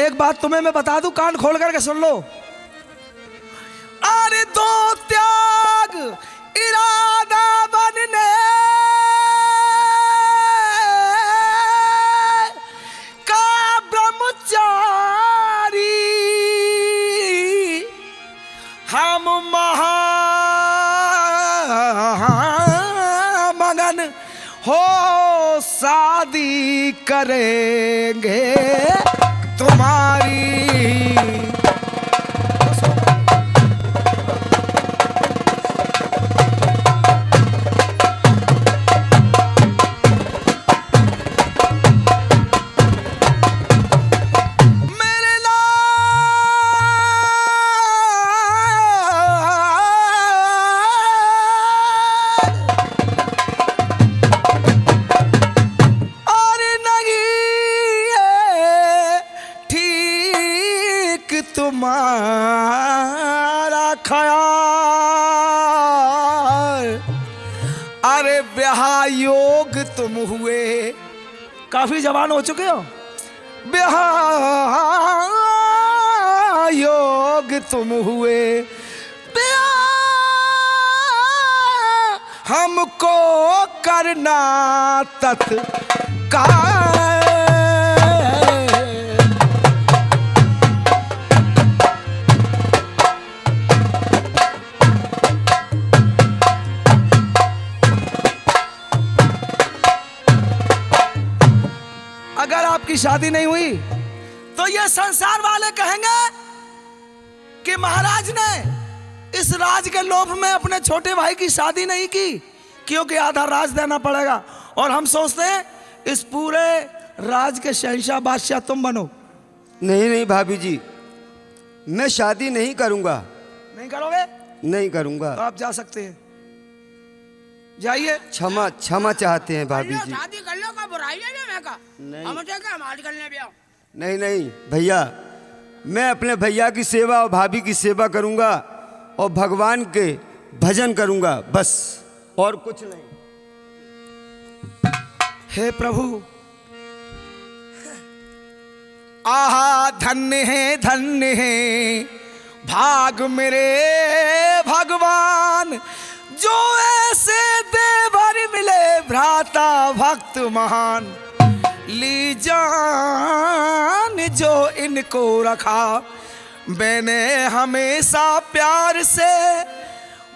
एक बात तुम्हें मैं बता दूं, कान खोल करके सुन लो। अरे दो त्याग इरादा बनने का ब्रह्मचारी, हम महामगन हो शादी करेंगे तुम्हारी। तुम्हारा ख्याल, अरे ब्याह योग तुम हुए, काफी जवान हो चुके हो, ब्याह योग तुम हुए, ब्याह हमको करना तत्काल। अगर आपकी शादी नहीं हुई तो ये संसार वाले कहेंगे कि महाराज ने इस राज के लोभ में अपने छोटे भाई की शादी नहीं की, क्योंकि आधा राज देना पड़ेगा। और हम सोचते हैं इस पूरे राज के शहंशाह बादशाह तुम बनो। नहीं नहीं भाभी जी, मैं शादी नहीं करूंगा। नहीं करोगे? नहीं करूंगा। तो आप जा सकते हैं, जाइए। क्षमा क्षमा चाहते हैं भाभी जी। शादी कर लो का बुराई है मैं का नहीं। हम क्या हमारी करने भी आओ। नहीं नहीं भैया, मैं अपने भैया की सेवा और भाभी की सेवा करूंगा और भगवान के भजन करूंगा, बस और कुछ नहीं। हे प्रभु, आहा धन्य है भाग मेरे भगवान, जो ऐसे देवर मिले भ्राता भक्त महान। ली जान जो इनको रखा मैंने हमेशा प्यार से,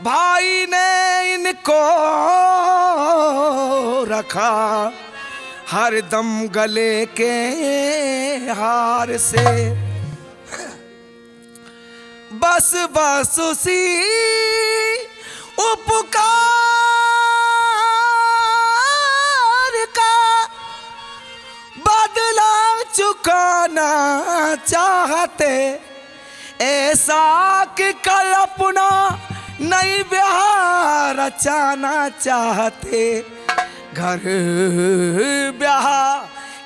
भाई ने इनको रखा हर दम गले के हार से। बस बस उसी उपकार का बदला चुकाना चाहते, ऐसा कि कल अपना नई ब्याह रचाना चाहते। घर ब्याह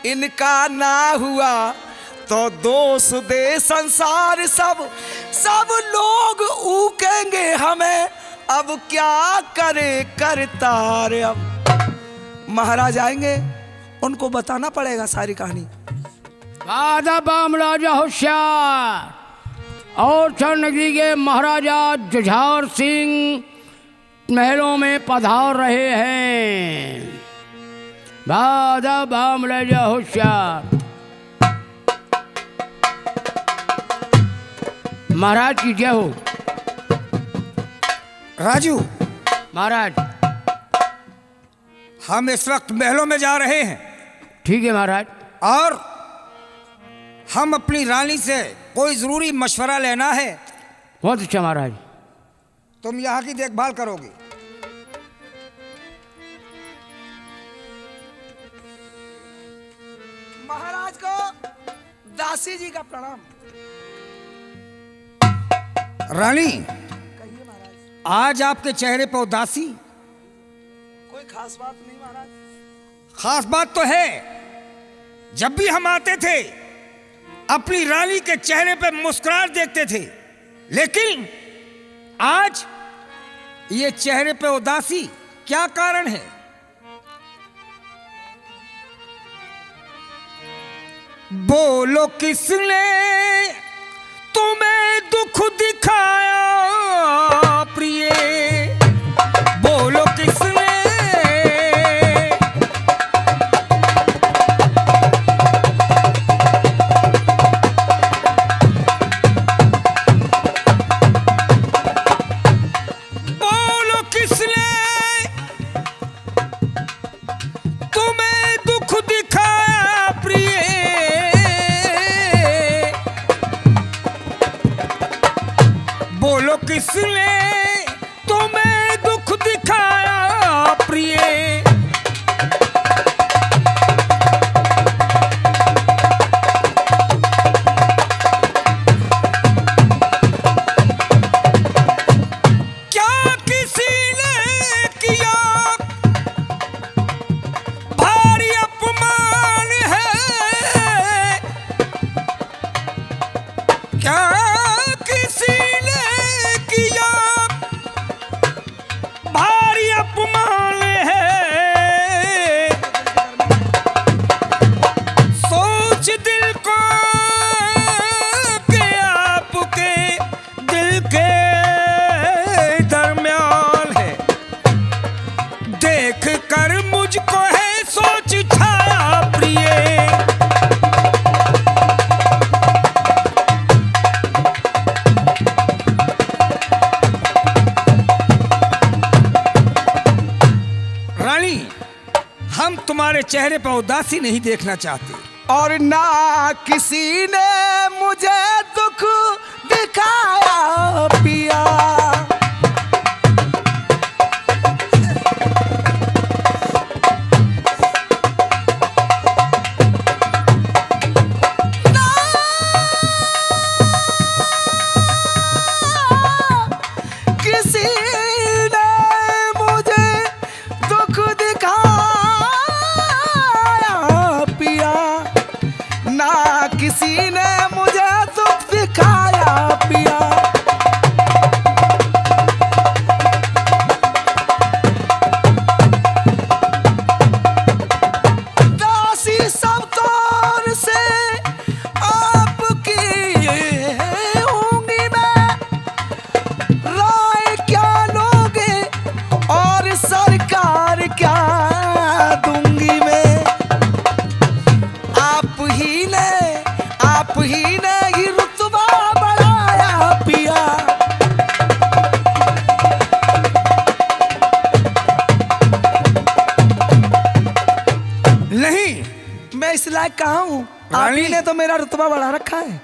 इनका ना हुआ तो दोष दे संसार सब लोग ऊकेंगे हमें, अब क्या करे करतार। अब महाराज आएंगे, उनको बताना पड़ेगा सारी कहानी। राजा बाम राजा होशियार और नगरी के महाराजा जुझार सिंह महलों में पधार रहे हैं। राजा बाम राजा होशियार। महाराज की जय हो। राजू महाराज, हम इस वक्त महलों में जा रहे हैं ठीक है महाराज। और हम अपनी रानी से कोई जरूरी मशवरा लेना है। बहुत अच्छा महाराज। तुम यहाँ की देखभाल करोगे। महाराज को दासी जी का प्रणाम। रानी, कहिए महाराज। आज आपके चेहरे पर उदासी। कोई खास बात नहीं महाराज। खास बात तो है, जब भी हम आते थे अपनी रानी के चेहरे पे मुस्कुराहट देखते थे, लेकिन आज ये चेहरे पे उदासी, क्या कारण है? बोलो किसने तुम्हें दुख दिखाया प्रिय, बोलो किसने। बोलो किसने तुम्हें दुख दिखाया प्रिय, बोलो किसने तुम्हें दुख दिखाया प्रिय। क्या किसी ने किया भारी अपमान है, क्या किसी ने किया भारी अपमान है। सोच दिल को कि आपके दिल के दरमियान है, देख कर मुझको है सोच छाया प्रिय। रानी, हम तुम्हारे चेहरे पर उदासी नहीं देखना चाहते। और ना किसी ने मुझे दुख दिखाया पिया, ना किसी ने मुझे दुख दिखाया पिया, ना किसी ने मुझे दुख दिखाया पिया। दासी सब तौर से आपकी होंगी मैं, राय क्या लोगे और सरकार क्या दूंगी मैं। आप ही ने ही रुतबा बढ़ाया पिया। नहीं, मैं इस लायक कहाँ हूँ? आप रानी। ही ने तो मेरा रुतबा बढ़ा रखा है।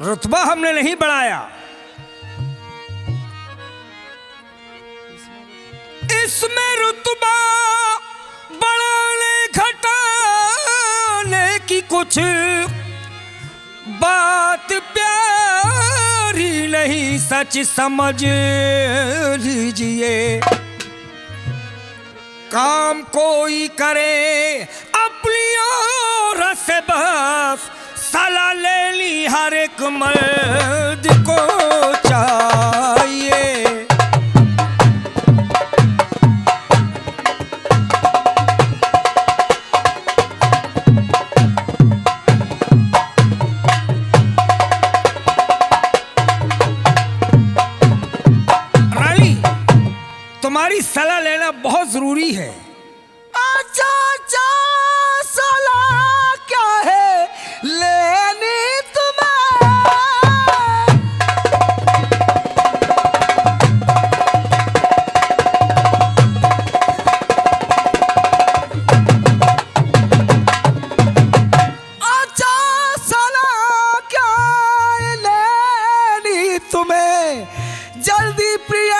रुतबा हमने नहीं बढ़ाया, इसमें रुतबा बढ़ाने घटाने की कुछ बात प्यारी नहीं, सच समझ लीजिए। काम कोई करे अपनी ओर से बस, सलाह लेनी हर एक मर्द को चाहिए। रानी, तुम्हारी सलाह लेना बहुत जरूरी है। अच्छा अच्छा, सलाह क्या है लेनी तुम्हें? अच्छा सलाह क्या लेनी तुम्हें? जल्दी प्रिय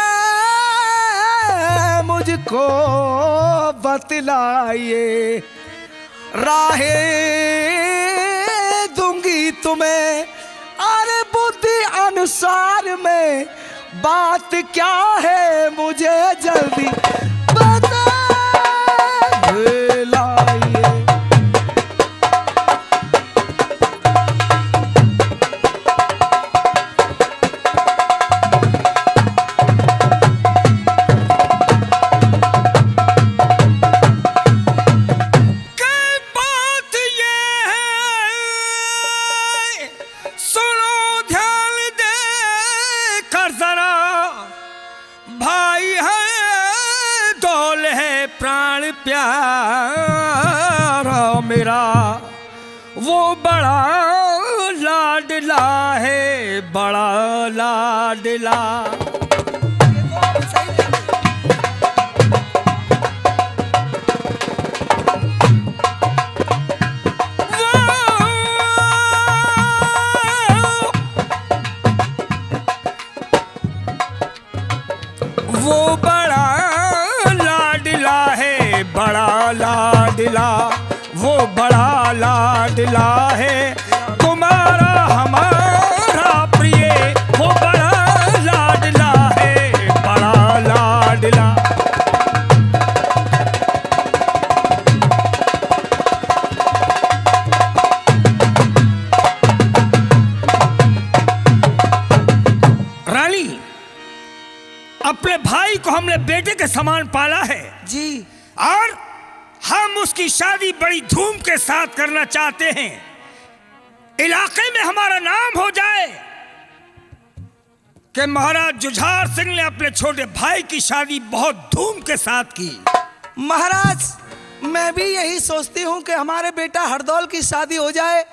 मुझको बतलाइए, राहें दूंगी तुम्हें। अरे बुद्धि अनुसार में बात क्या है मुझे जल्दी बतलाइए। प्यारा मेरा वो बड़ा लाडला है, बड़ा लाडला। वो बड़ा लाडला है, बड़ा लाडला, वो बड़ा लाडला है, तुम्हारा हमारा प्रिय, वो बड़ा लाडला है, बड़ा लाडला। रानी, अपने भाई को हमने बेटे के समान पाला है जी। और हम उसकी शादी बड़ी धूम के साथ करना चाहते हैं, इलाके में हमारा नाम हो जाए कि महाराज जुझार सिंह ने अपने छोटे भाई की शादी बहुत धूम के साथ की। महाराज, मैं भी यही सोचती हूँ कि हमारे बेटा हरदौल की शादी हो जाए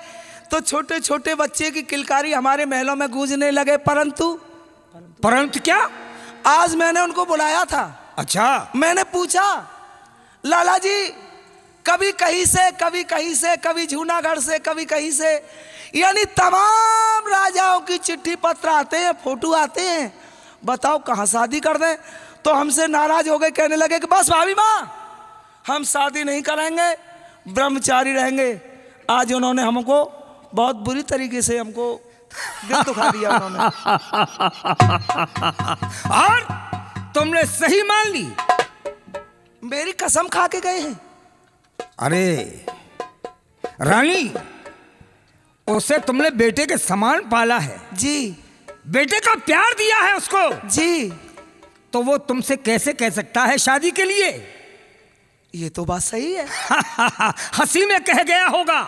तो छोटे छोटे बच्चे की किलकारी हमारे महलों में गूंजने लगे। परंतु क्या? आज मैंने उनको बुलाया था। अच्छा। मैंने पूछा, लाला जी, कभी कहीं से, कभी कहीं से, कभी जूनागढ़ से, कभी कहीं से, यानी तमाम राजाओं की चिट्ठी पत्र आते हैं, फोटो आते हैं, बताओ कहाँ शादी कर दें? तो हमसे नाराज हो गए, कहने लगे कि बस भाभी माँ, हम शादी नहीं करेंगे, ब्रह्मचारी रहेंगे। आज उन्होंने हमको बहुत बुरी तरीके से हमको दिल दुखा दिया उन्होंने। और तुमने सही मान ली? मेरी कसम खा के गए हैं। अरे रानी, उसे तुमने बेटे के समान पाला है जी, बेटे का प्यार दिया है उसको जी, तो वो तुमसे कैसे कह सकता है शादी के लिए? ये तो बात सही है। हंसी में कह गया होगा,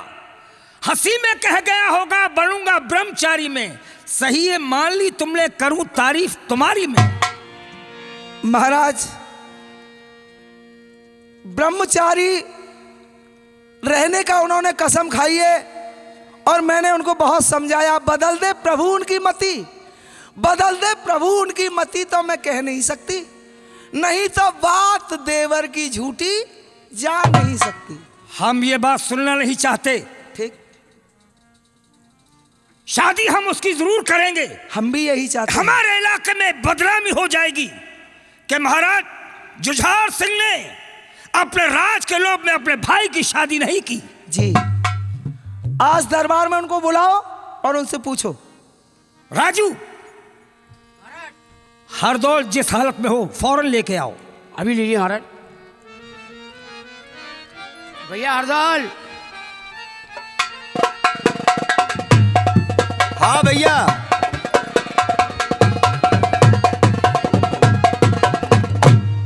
हंसी में कह गया होगा, बनूंगा ब्रह्मचारी में। सही है, मान ली तुमने, करूं तारीफ तुम्हारी में। महाराज, ब्रह्मचारी रहने का उन्होंने कसम खाई है और मैंने उनको बहुत समझाया, बदल दे प्रभु उनकी मति, बदल दे प्रभु उनकी मति, तो मैं कह नहीं सकती, नहीं तो बात देवर की झूठी जा नहीं सकती। हम ये बात सुनना नहीं चाहते। ठीक, शादी हम उसकी जरूर करेंगे। हम भी यही चाहते हैं। हमारे इलाके में बदनामी हो जाएगी कि महाराज जुझार सिंह ने अपने राज के लोभ में अपने भाई की शादी नहीं की। जी, आज दरबार में उनको बुलाओ और उनसे पूछो। राजू, हरदौल जिस हालत में हो फौरन लेके आओ। अभी लीजिए महाराज। भैया हरदौल। हाँ भैया।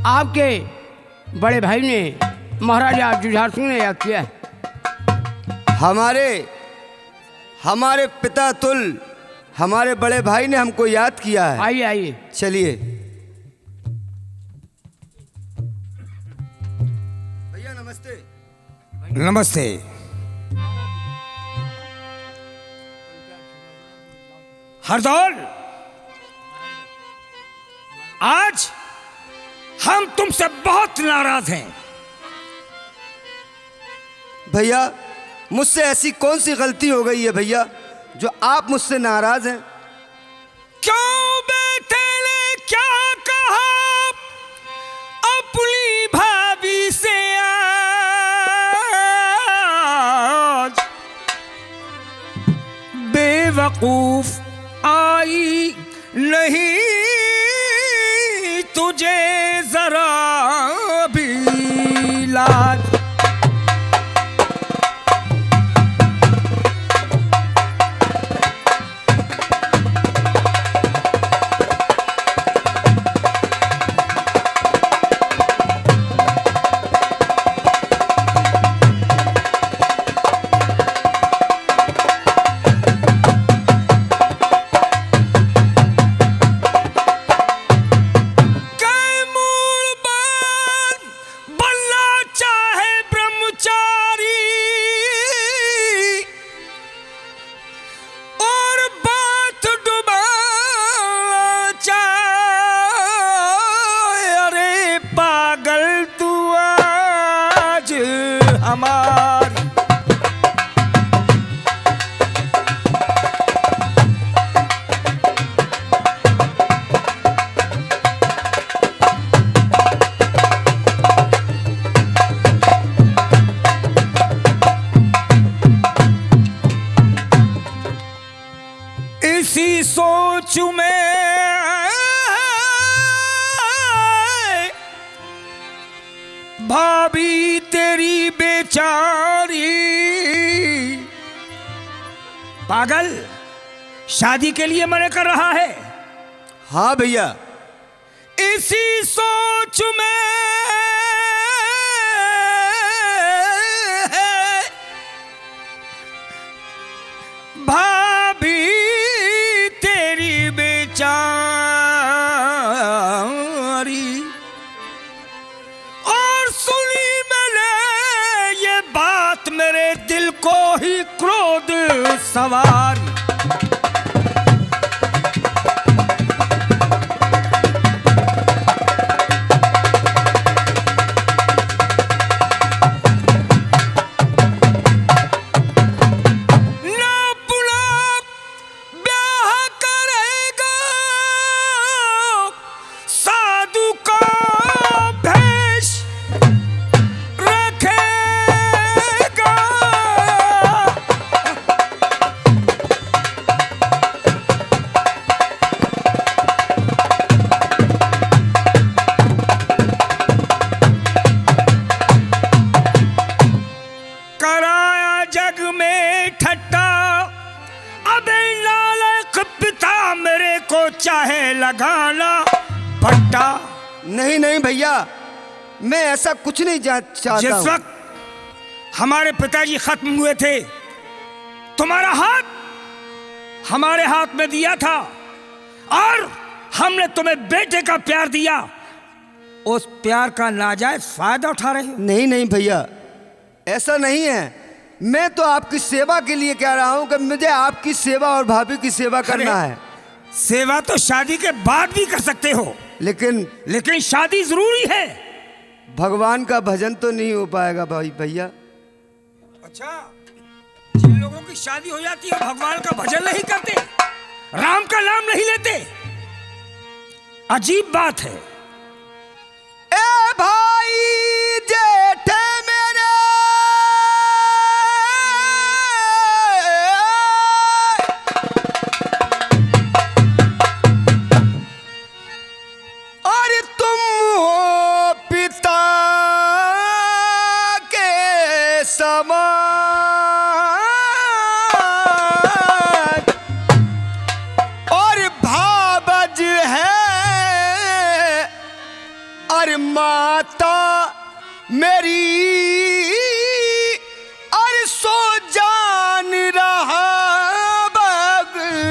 आपके बड़े भाई ने, महाराजा जुझार सिंह ने याद किया है। हमारे पिता तुल हमारे बड़े भाई ने हमको याद किया है। आइए आइए। चलिए भैया, नमस्ते। नमस्ते। हरदौल, आज हम तुमसे बहुत नाराज हैं। भैया, मुझसे ऐसी कौन सी गलती हो गई है भैया जो आप मुझसे नाराज हैं? क्यों बेटे ने क्या कहा अपनी भाभी से आज? बेवकूफ आई नहीं तुझे जरा भी लाज। इसी सोच में भाभी तेरी बेचारी। पागल, शादी के लिए मना कर रहा है। हाँ भैया। इसी सोच में भाभी तेरी बेचारी। और सुनी मैंने ये बात, मेरे दिल को ही क्रोध सवार। चाहे लगाना भट्टा। नहीं नहीं भैया, मैं ऐसा कुछ नहीं चाहता। जिस वक्त हमारे पिताजी खत्म हुए थे, तुम्हारा हाथ हमारे हाथ में दिया था और हमने तुम्हें बेटे का प्यार दिया। उस प्यार का नाजायज फायदा उठा रहे हो। नहीं नहीं भैया, ऐसा नहीं है। मैं तो आपकी सेवा के लिए कह रहा हूँ कि मुझे आपकी सेवा और भाभी की सेवा करना है। सेवा तो शादी के बाद भी कर सकते हो, लेकिन शादी जरूरी है। भगवान का भजन तो नहीं हो पाएगा भाई भैया। अच्छा, जिन लोगों की शादी हो जाती है भगवान का भजन नहीं करते, राम का नाम नहीं लेते, अजीब बात है। ए भाई जेठे मेरे, और तुम हो पिता के समान, और भाबज है और माता मेरी, और सो जान रहा भगवान।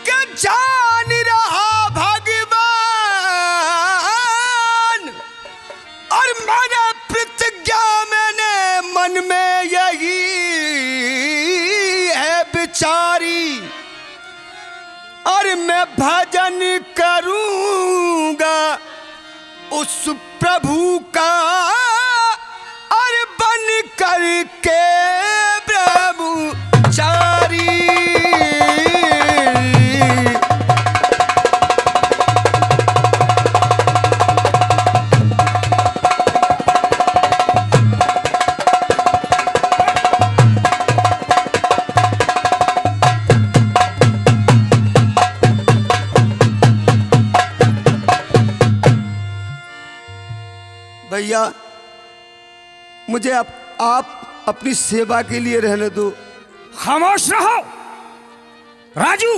क्या जान रहा भगवान, और मैंने प्रतिज्ञा मैंने मन में यही है बिचारी, और मैं भजन करूंगा उस प्रभु का, और बन करके ब्रह्मचारी। भैया मुझे आप अपनी सेवा के लिए रहने दो। खामोश रहो राजू।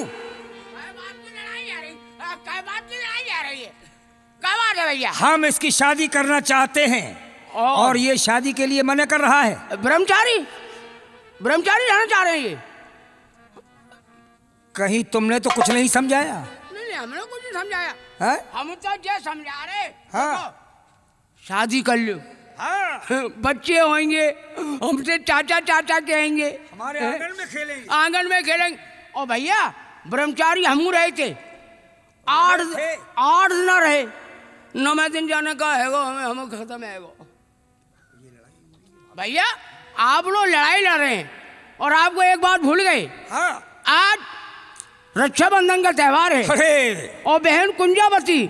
भैया हम इसकी शादी करना चाहते हैं और ये शादी के लिए मना कर रहा है। ब्रह्मचारी रहना चाह रहे हैं ये। कहीं तुमने तो कुछ नहीं समझाया? नहीं हमने कुछ नहीं समझाया है? हम तो ये समझा रहे। हाँ शादी कर लो, हाँ, बच्चे होंगे, हमसे चाचा चाचा कहेंगे, हमारे आंगन में खेलेंगे। आंगन में खेलेंगे। और भैया ब्रह्मचारी हम रहे थे, 8 दिन रहे, 9वें दिन जाने का है हमें खत्म है वो। भैया आप लोग लड़ाई लड़ रहे हैं और आपको एक बात भूल गए। हाँ। आज रक्षाबंधन का त्योहार है अरे और बहन कुंजावती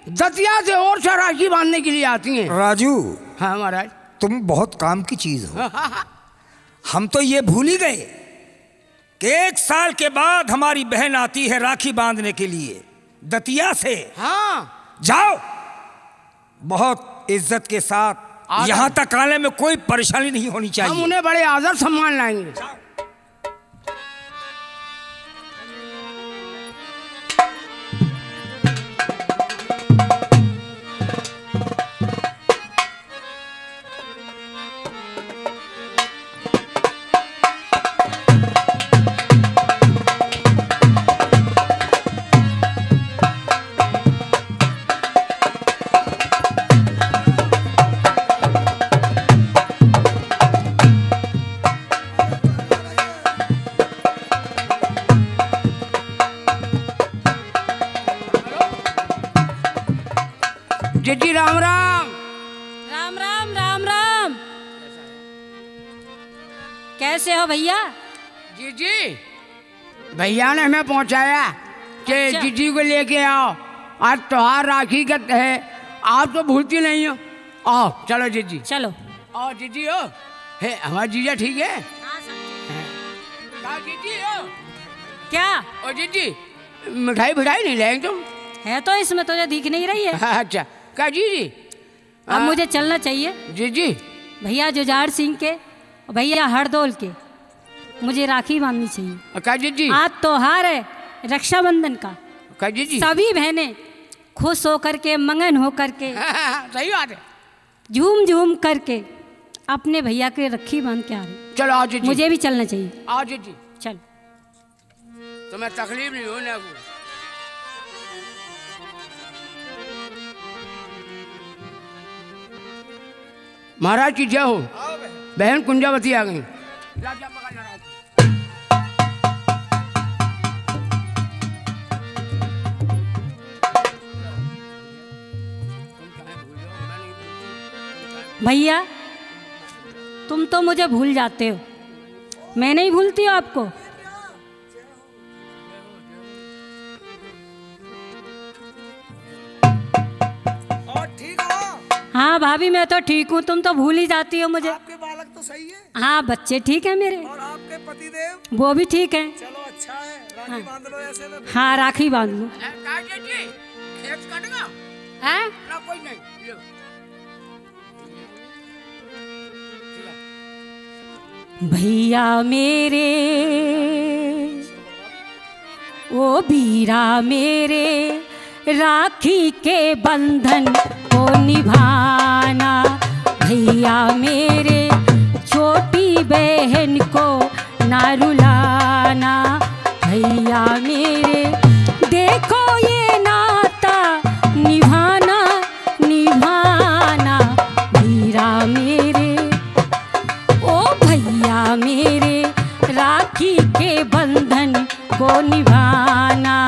दतिया से और सा राखी बांधने के लिए आती हैं। राजू, हाँ महाराज। तुम बहुत काम की चीज हो। हम तो ये भूल ही गए कि 1 साल के बाद हमारी बहन आती है राखी बांधने के लिए दतिया से। हाँ जाओ, बहुत इज्जत के साथ। यहाँ तक आने में कोई परेशानी नहीं होनी हम चाहिए। उन्हें बड़े आदर सम्मान लाएंगे। जी राम राम। राम राम राम राम। कैसे हो भैया? जी जी भैया ने हमें पहुंचाया कि अच्छा। जीजी को लेके आओ, आज त्योहार राखी का है, आप तो भूलती नहीं हो। आओ चलो जीजी। चलो। आओ जीजी हो। हे हमारा जीजा ठीक है? हाँ, कहा जीजी हो? क्या ओ जीजी मिठाई फिठाई नहीं लाएंगे तुम? है तो इसमें तुझे दिख नहीं रही है। अच्छा कहा जीजी। अब मुझे चलना चाहिए। जीजी भैया जुझार सिंह के और भैया हरदौल के मुझे राखी बांधनी चाहिए। कहा जीजी। आज त्योहार है रक्षाबंधन का। कहा जीजी। सभी बहनें खुश होकर के मंगन होकर के सही बात है। झूम झूम करके अपने भैया के रखी बांध के आ रही। चलो आओ जीजी। मुझे भी चलना चाहिए। आओ जीजी। चल। तुम्हें तकलीफ नहीं हो ना को। महाराज की जय हो। बहन कुंजावती आ गई। भैया तुम तो मुझे भूल जाते हो, मैं नहीं भूलती हूँ आपको। और ठीक हो? हाँ भाभी मैं तो ठीक हूँ, तुम तो भूल ही जाती हो मुझे। आपके बालक तो सही है हाँ बच्चे ठीक है मेरे, और आपके पतिदेव? वो भी ठीक है। चलो अच्छा है, राखी बांध लो ऐसे में। हाँ राखी बांध लूँ। खेत काटेगा हैं? ना कोई नहीं। लो। भैया मेरे ओ बीरा मेरे राखी के बंधन को निभाना। भैया मेरे छोटी बहन को ना रुलाना। भैया मेरे देखो ये नाता निभाना निभाना। बीरा मेरे ओ भैया मेरे राखी के बंधन को निभाना।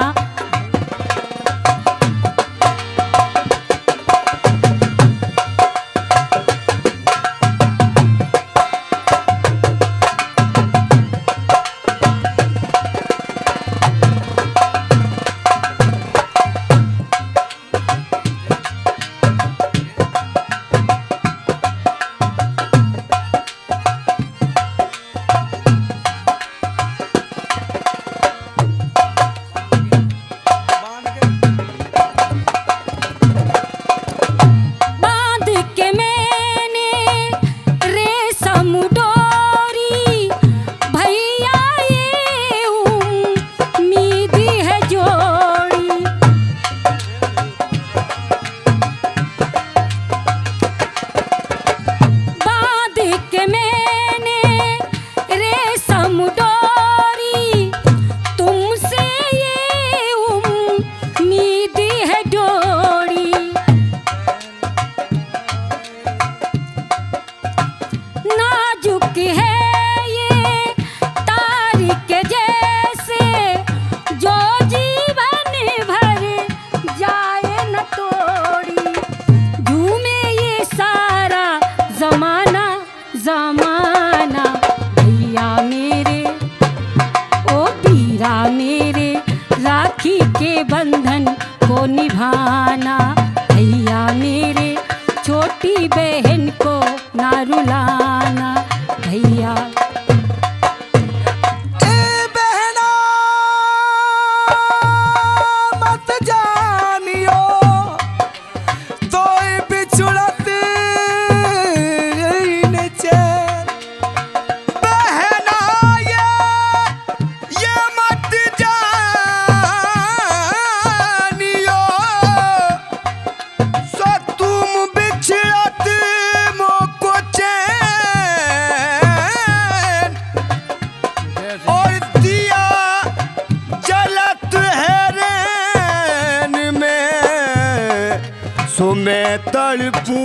सो मैं तड़पूं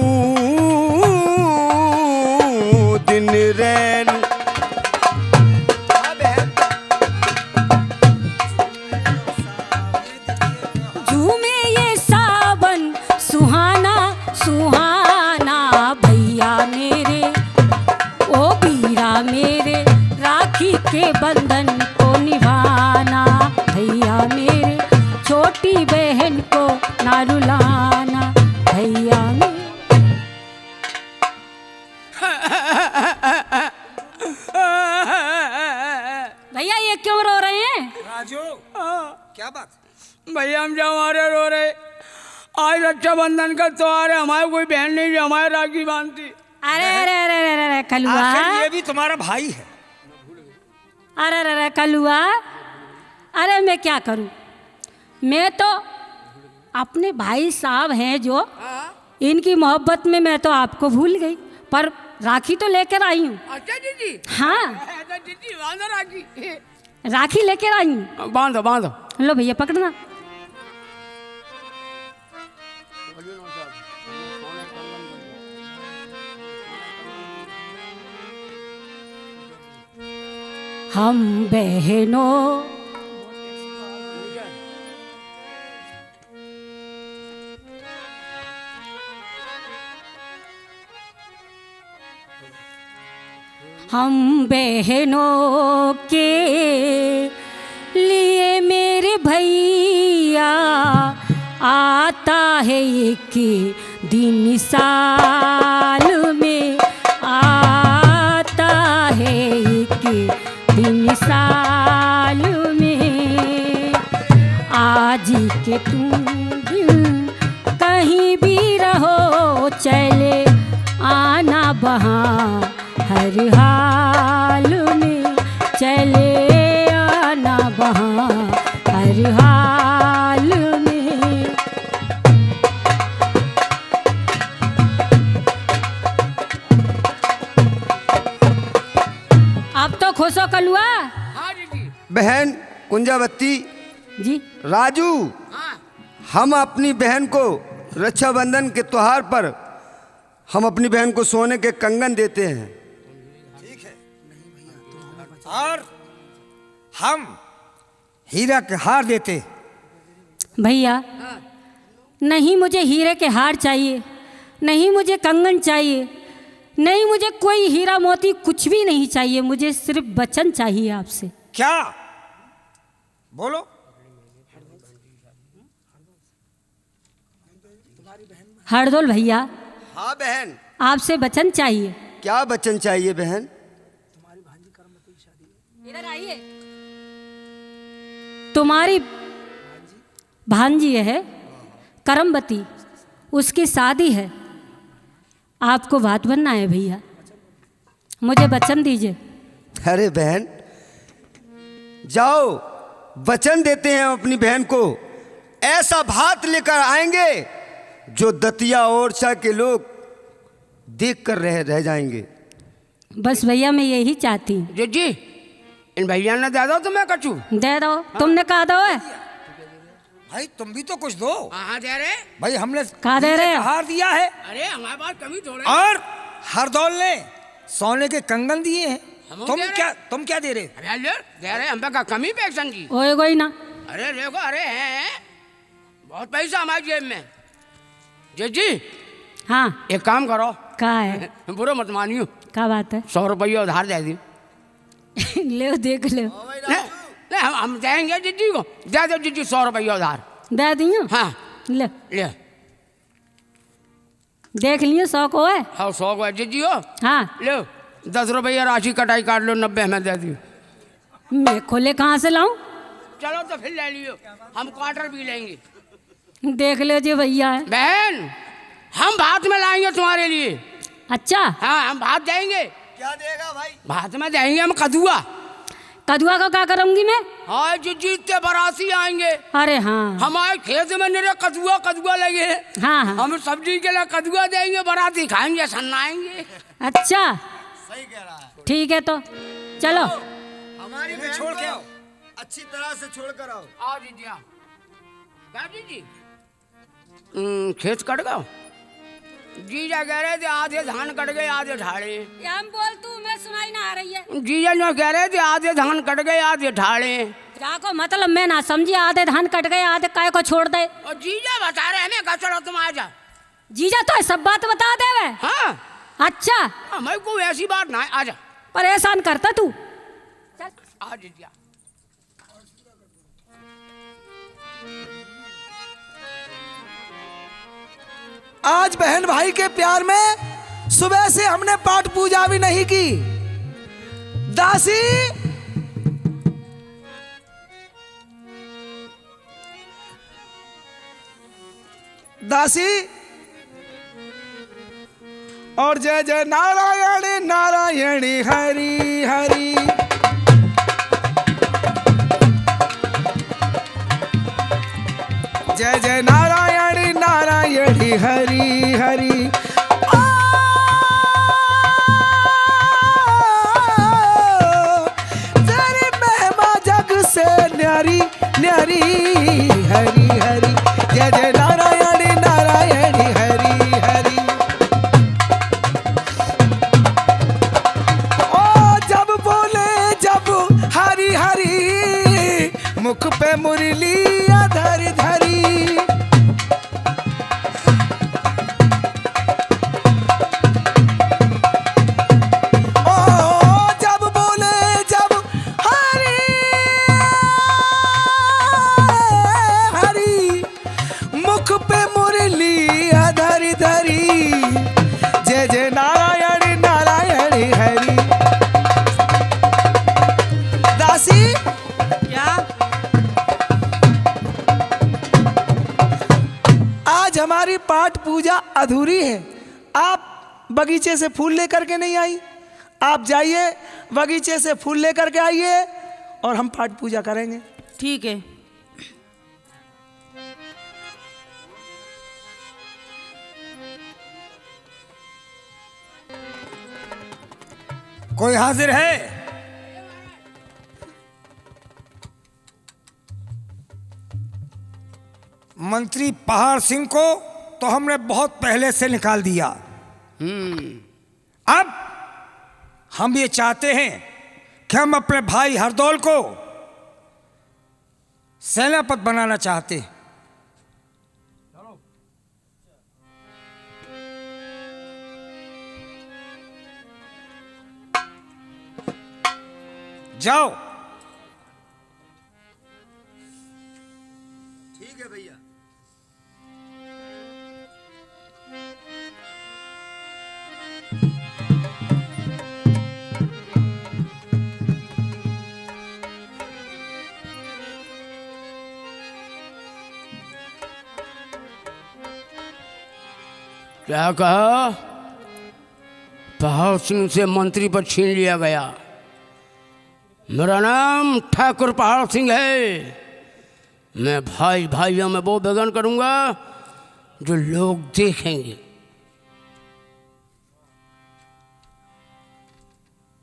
दिन रैन। झूमे ये सावन सुहाना सुहाना भैया मेरे, ओ बीरा मेरे, राखी के बंधन को निभाना भैया मेरे, छोटी बहन को ना रुलाना भैया मेरे। भैया ये क्यों रो रहे हैं? राजू, क्या बात? भैया हम जो हमारे रो रहे, आज रक्षाबंधन का त्योहार है, हमारे कोई बहन नहीं जो हमारे राखी बांधती। अरे अरे अरे अरे अरे कलुआ, आखिर ये भी तुम्हारा भाई है। अरे अरे अरे कलुआ, अरे मैं क्या करूं, मैं तो अपने भाई साहब हैं जो, इनकी मोहब्बत में मैं तो आपको भूल गई, पर राखी तो लेकर आई हूँ। अच्छा दीदी, हाँ दीदी बांधो राखी, राखी लेकर आई हूँ। बांधो बांधो। लो भैया पकड़ना। हम बहनों हम बहनों के लिए मेरे भैया आता है एक दिन साल में, आता है एक दिन साल में। आज के तुम दिन कहीं भी रहो चले आना वहाँ हर हाल में, चले आना वहाँ हर हाल में। अब तो खुश हो कलुआ? हाँ दीदी। बहन कुंजावती, जी राजू, हाँ हम अपनी बहन को रक्षाबंधन के त्योहार पर हम अपनी बहन को सोने के कंगन देते हैं। और हम हीरा के हार देते। भैया नहीं मुझे हीरे के हार चाहिए, नहीं मुझे कंगन चाहिए, नहीं मुझे कोई हीरा मोती कुछ भी नहीं चाहिए, मुझे सिर्फ वचन चाहिए आपसे। क्या? बोलो। हरदोल भैया, हाँ बहन, आपसे वचन चाहिए। क्या वचन चाहिए बहन? इधर आइए। तुम्हारी भांजी है करमवती, उसकी शादी है, आपको बात बनना है भैया, मुझे वचन दीजिए। अरे बहन जाओ, वचन देते हैं अपनी बहन को, ऐसा भात लेकर आएंगे जो दतिया ओरछा के लोग देख कर रह जाएंगे। बस भैया मैं यही चाहती हूँ। जी इन भैया ने दे दो तुम्हें कचू। दे दो, तुमने कहा दो है? भाई तुम भी तो कुछ दो। हाँ दे रहे। भाई हमने कहा दे रहे? हार दिया है अरे हमारे पास कमी थोड़े। और हरदौल ने सोने के कंगन दिए हैं। हम तुम दे रहे? क्या दे रहे? अरे ले दे रहे, हम पे का कमी पे एक्शन जी। ओए कोई ना। अरे देखो, अरे हैं बहुत पैसा हमारी जेब में। जी हाँ एक काम करो, कहा है? बुरा मत मानियो, क्या बात है? 100 रुपया उधार दे दी। ले देख ले, नहीं हम देंगे जीजी को, दे दो जीजी 100 रुपया उधार। दे दियो। हाँ ले ले। देख लियो, 100 को है। हाँ 100 को जीजी हो। हाँ लो 10 रुपया राशि कटाई काट लो, 90 हमें दे दी। मैं खोले कहाँ से लाऊं? चलो तो फिर ले लियो, हम क्वार्टर भी लेंगे। देख लो जी भैया है। बहन हम भात में लाएंगे तुम्हारे लिए। अच्छा हाँ हम भात देंगे। क्या देगा भाई? भात में देंगे हम कदुआ। कदुआ का क्या करूंगी मैं? हाँ जो जीतते बरासी आएंगे। अरे हाँ हमारे खेत में निरे कदुआ लगे हैं। हाँ हाँ। हम सब्जी के लिए कदुआ देंगे, बराती खाएंगे, सन्नाएंगे। अच्छा सही कह रहा है। ठीक है तो चलो। हमारी बहन छोड़ के को आओ। अच्छी तरह से छोड़ कर आओ। आओ जीजी आओ। क्या जीजी? खेत कट गया। जीजा कह रहे थे आधे धान कट गए आधे ढाले। हम बोल तू मैं सुनाई ना आ रही है। जीजा जो कह रहे थे आधे धान कट गए आधे ढाले। जाको मतलब मैं ना समझी, आधे धान कट गए आधे काय को छोड़ दे। और जीजा बता रहे हमें, कहा चलो तुम आ जा। जीजा तो सब बात बता दे वे। हाँ अच्छा हमें कोई ऐसी बात ना है, आ जा। परेशान करता तू। चल आ जीजा। आज बहन भाई के प्यार में सुबह से हमने पाठ पूजा भी नहीं की। दासी दासी और जय जय नारायण नारायण हरि हरि। जय जय नारायण नारायण हरि हरि। तेरी महिमा जग से न्यारी न्यारी हरि हरि। जय जय नारायण नारायण हरि हरि। ओ जब बोले जब हरि हरि, मुख पे मुरली धरी धरी। हमारी पाठ पूजा अधूरी है। आप बगीचे से फूल लेकर के नहीं आई, आप जाइए बगीचे से फूल लेकर के आइए और हम पाठ पूजा करेंगे। ठीक है। कोई हाजिर है? मंत्री पहाड़ सिंह को तो हमने बहुत पहले से निकाल दिया। अब हम ये चाहते हैं कि हम अपने भाई हरदौल को सेनापति बनाना चाहते हैं। जाओ। ठीक है भैया। क्या कहा? पहाड़ सिंह से मंत्री पद छीन लिया गया। मेरा नाम ठाकुर पहाड़ सिंह है। मैं भाई भाइयों में वो बेगान करूंगा जो लोग देखेंगे।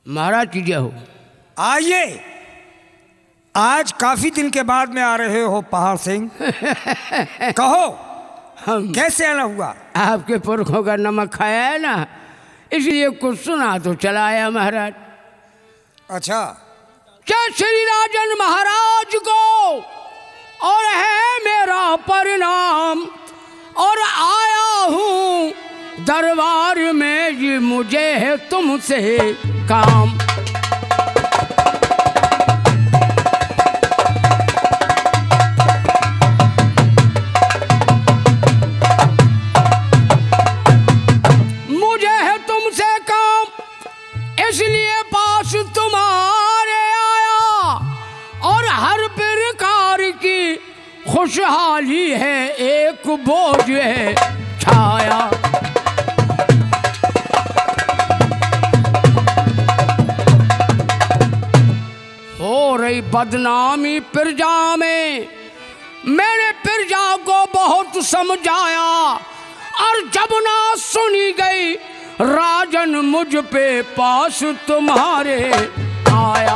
महाराज की जय हो। आइए, आज काफी दिन के बाद में आ रहे हो पहाड़ सिंह। कहो हम कैसे आना हुआ? आपके पुरखों का नमक खाया है ना, इसलिए कुछ सुना तो चला आया महाराज। अच्छा, क्या श्री राजन महाराज को और है मेरा परिणाम, और आया हूँ दरबार में, ये मुझे है तुमसे काम। मुझे है तुमसे काम, इसलिए पास तुम्हारे आया, और हर प्रकार की खुशहाली है, एक बोझ है छाया। हो रही बदनामी प्रजा में, मैंने प्रजा को बहुत समझाया, और जब ना सुनी गई राजन मुझ पे पास तुम्हारे आया।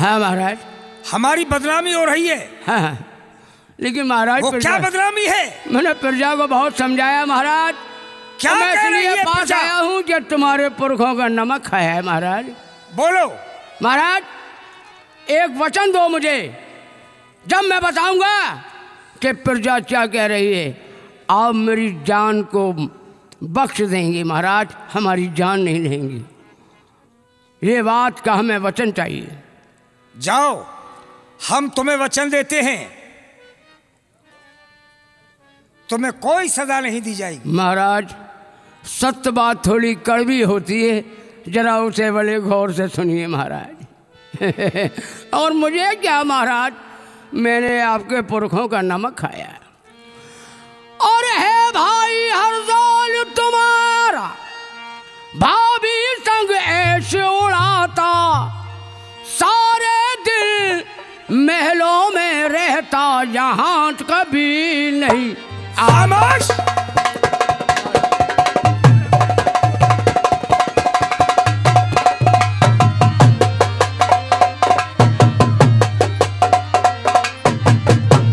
हाँ महाराज। हमारी बदनामी हो रही है। हाँ हाँ, लेकिन महाराज वो क्या बदनामी है? मैंने प्रजा को बहुत समझाया महाराज। क्या मैं कह रही इसलिए है पास प्रजा? आया हूँ कि तुम्हारे पुरखों का नमक खाया है महाराज। बोलो। महाराज एक वचन दो मुझे, जब मैं बताऊंगा कि प्रजा क्या कह रही है आप मेरी जान को बख्श देंगे महाराज, हमारी जान नहीं लेंगी। ये बात का हमें वचन चाहिए। जाओ, हम तुम्हें वचन देते हैं, तुम्हें कोई सजा नहीं दी जाएगी। महाराज सत्य बात थोड़ी कड़वी होती है, जरा उसे बड़े गौर से सुनिए महाराज। और मुझे क्या महाराज, मैंने आपके पुरखों का नमक खाया है। और है भाई हरदौल तुम्हारा, भाभी संग ऐसे उड़ाता, सारे दिल महलों में रहता, यहाँ कभी नहीं। खामोश!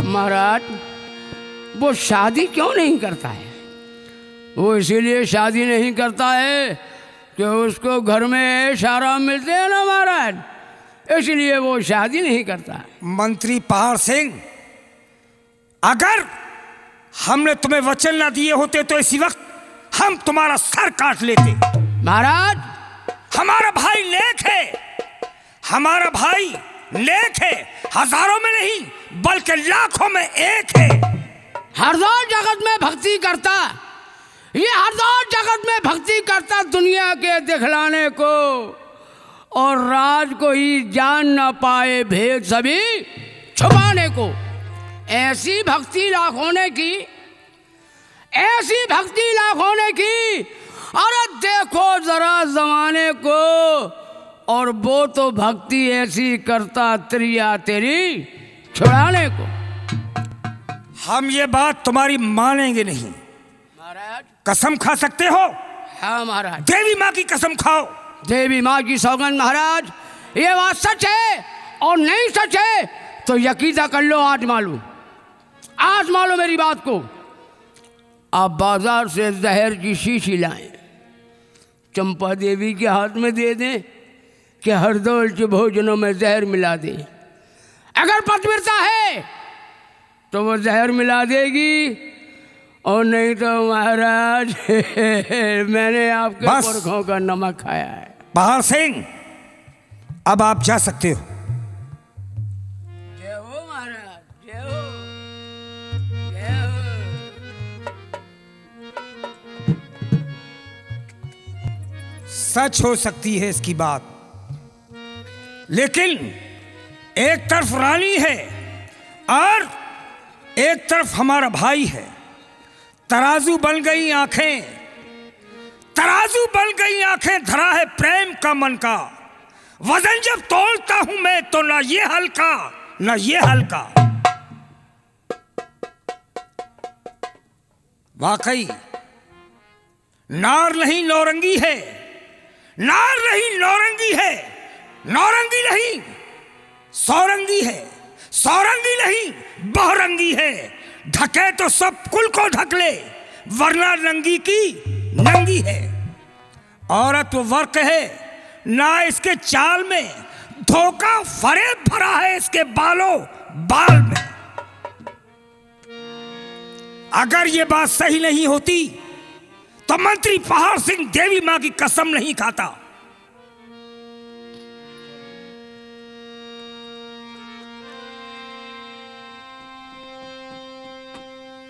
महाराज वो शादी क्यों नहीं करता है? वो इसीलिए शादी नहीं करता है कि उसको घर में इशारा मिलते हैं ना महाराज, इसलिए वो शादी नहीं करता। मंत्री पहाड़ सिंह, अगर हमने तुम्हें वचन ना दिए होते तो इसी वक्त हम तुम्हारा सर काट लेते। महाराज हमारा भाई नेक है, हमारा भाई नेक है, हजारों में नहीं बल्कि लाखों में एक है। हरदौल जगत में भक्ति करता, ये हरदौल जगत में भक्ति करता दुनिया के दिखलाने को, और राज को ही जान ना पाए भेद सभी छुपाने को। ऐसी भक्ति लाखों ने की, ऐसी भक्ति लाखों ने की। अरे देखो जरा जमाने को, और वो तो भक्ति ऐसी करता त्रिया तेरी छुड़ाने को। हम ये बात तुम्हारी मानेंगे नहीं। महाराज कसम खा सकते हो? हाँ महाराज, देवी माँ की कसम खाओ। देवी माँ की सौगंध महाराज, ये बात सच है, और नहीं सच है तो यकीदा कर लो, आजमा लो, आजमा लो मेरी बात को। आप बाजार से जहर की शीशी लाएं, चंपा देवी के हाथ में दे दें कि हरदौल के भोजनों में जहर मिला दें। अगर पतिव्रता है तो वो जहर मिला देगी, और नहीं तो महाराज मैंने आपके बस। पुरखों का नमक खाया है। पहाड़ सिंह, अब आप जा सकते हो। जय हो महाराज, जय हो, जय हो। सच हो सकती है इसकी बात, लेकिन एक तरफ रानी है और एक तरफ हमारा भाई है। तराजू बन गई आंखें, तराजू बन गई आंखें, धरा है प्रेम का मन का। वजन जब तोलता हूं मैं तो ना ये हल्का ना ये हल्का। वाकई नार नहीं नौरंगी है, नार नहीं नौरंगी है, नौरंगी नहीं सौरंगी है, सौरंगी नहीं बहुरंगी है। ढके तो सब कुल को ढक ले, वरना नंगी की नंगी है। औरत वो वर्क है ना, इसके चाल में धोखा फरेब भरा है इसके बालों बाल में। अगर ये बात सही नहीं होती तो मंत्री पहाड़ सिंह देवी मां की कसम नहीं खाता।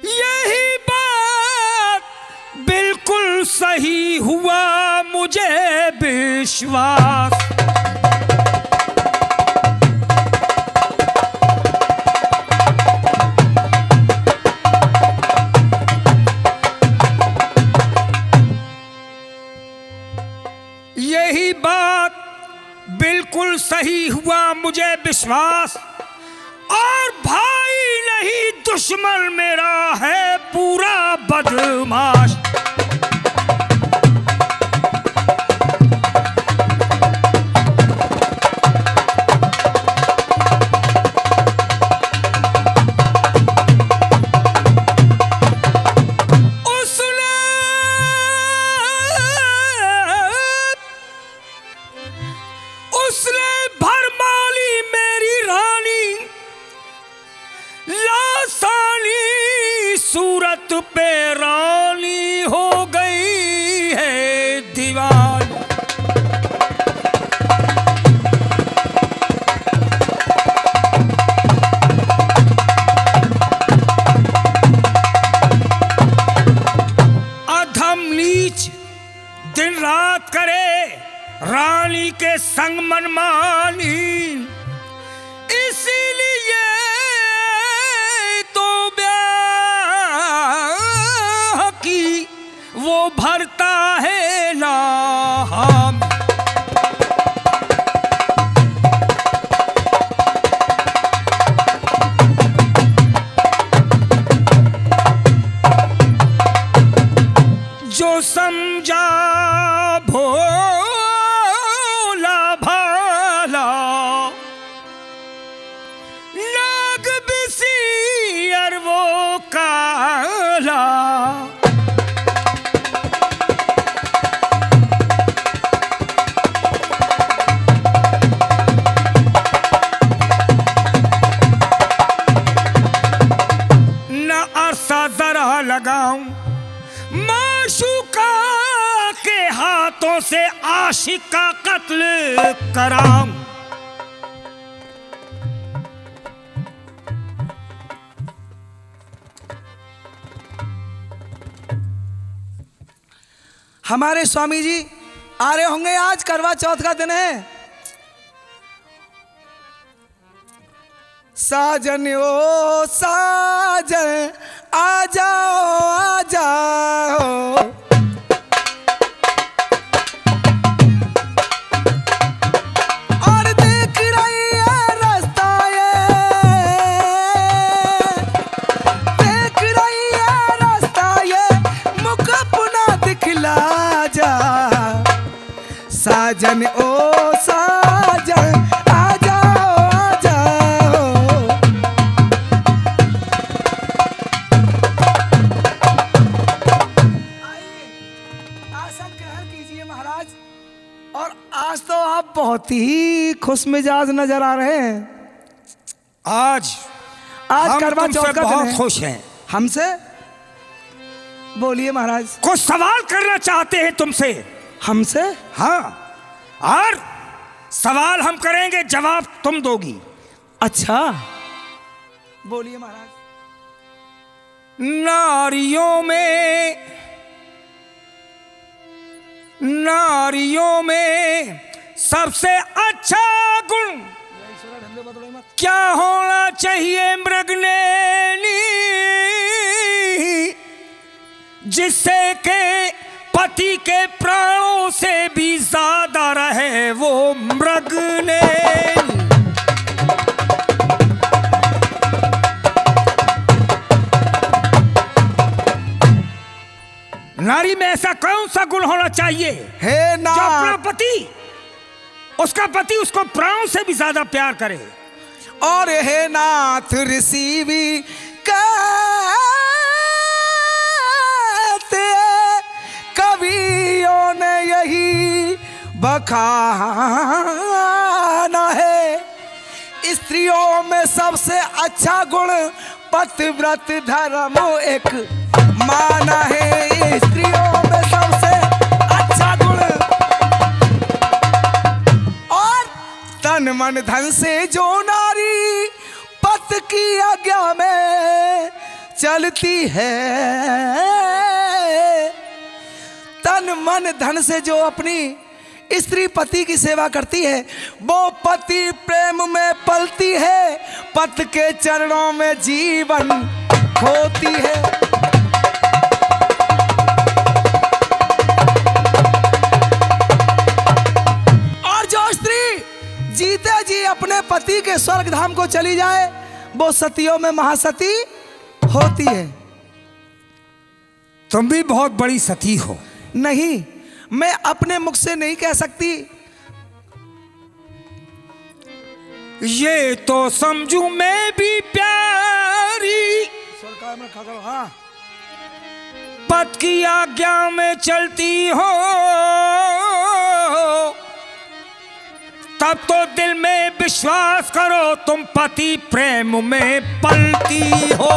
यही बात बिल्कुल सही हुआ मुझे विश्वास। यही बात बिल्कुल सही हुआ मुझे विश्वास, और भाई नहीं दुश्मन मेरा है पूरा बदमाश। सूरत पे रानी हो गई है दीवानी। अधम नीच दिन रात करे रानी के संग मनमानी, इसीलिए तो ब्याह की वो भरता है नाम। जो समझा भोला भाला नाग बिसी और वो काला। न अरसा जरा लगाऊं माशूका के हाथों से आशिक का कत्ल कराऊं। हमारे स्वामी जी आ रहे होंगे, आज करवा चौथ का दिन है। साजन ओ साजन आ जाओ आ जाओ, और देख रही है रास्ता ये, देख रही है रास्ता ये, मुख अपना दिखला जा। साजन ओ साजन आ जाओ आ जाओ। आसन ग्रहण कीजिए महाराज। और आज तो आप बहुत ही खुश मिजाज नजर आ रहे हैं। आज हम करवा तुमसे चौथ का दिन बहुत है। खुश हैं। हमसे बोलिए महाराज। कुछ सवाल करना चाहते हैं तुमसे। हमसे? हाँ, और सवाल हम करेंगे, जवाब तुम दोगी। अच्छा, बोलिए महाराज। नारियों में सबसे अच्छा गुण क्या होना चाहिए मृगनयनी, जिससे के पति के प्राणों से भी ज्यादा रहे वो मृगनयनी। नारी में ऐसा कौन सा गुण होना चाहिए हे जो अपना नाथ, पति, उसका पति उसको प्राणों से भी ज्यादा प्यार करे। और हे नाथ ऋषि भी कहते, कवियों ने यही बखाना है। स्त्रियों में सबसे अच्छा गुण पतिव्रत धर्म एक माना है। स्त्रियों में सबसे अच्छा गुण, और तन मन धन से जो नारी पत की आज्ञा में चलती है, तन मन धन से जो अपनी स्त्री पति की सेवा करती है, वो पति प्रेम में पलती है, पत के चरणों में जीवन खोती है। और जो स्त्री जीते जी अपने पति के स्वर्ग धाम को चली जाए, वो सतियों में महासती होती है। तुम भी बहुत बड़ी सती हो। नहीं, मैं अपने मुख से नहीं कह सकती। ये तो समझू मैं भी प्यारी, हाँ, पत की आज्ञा में चलती हो, तब तो दिल में विश्वास करो तुम पति प्रेम में पलती हो।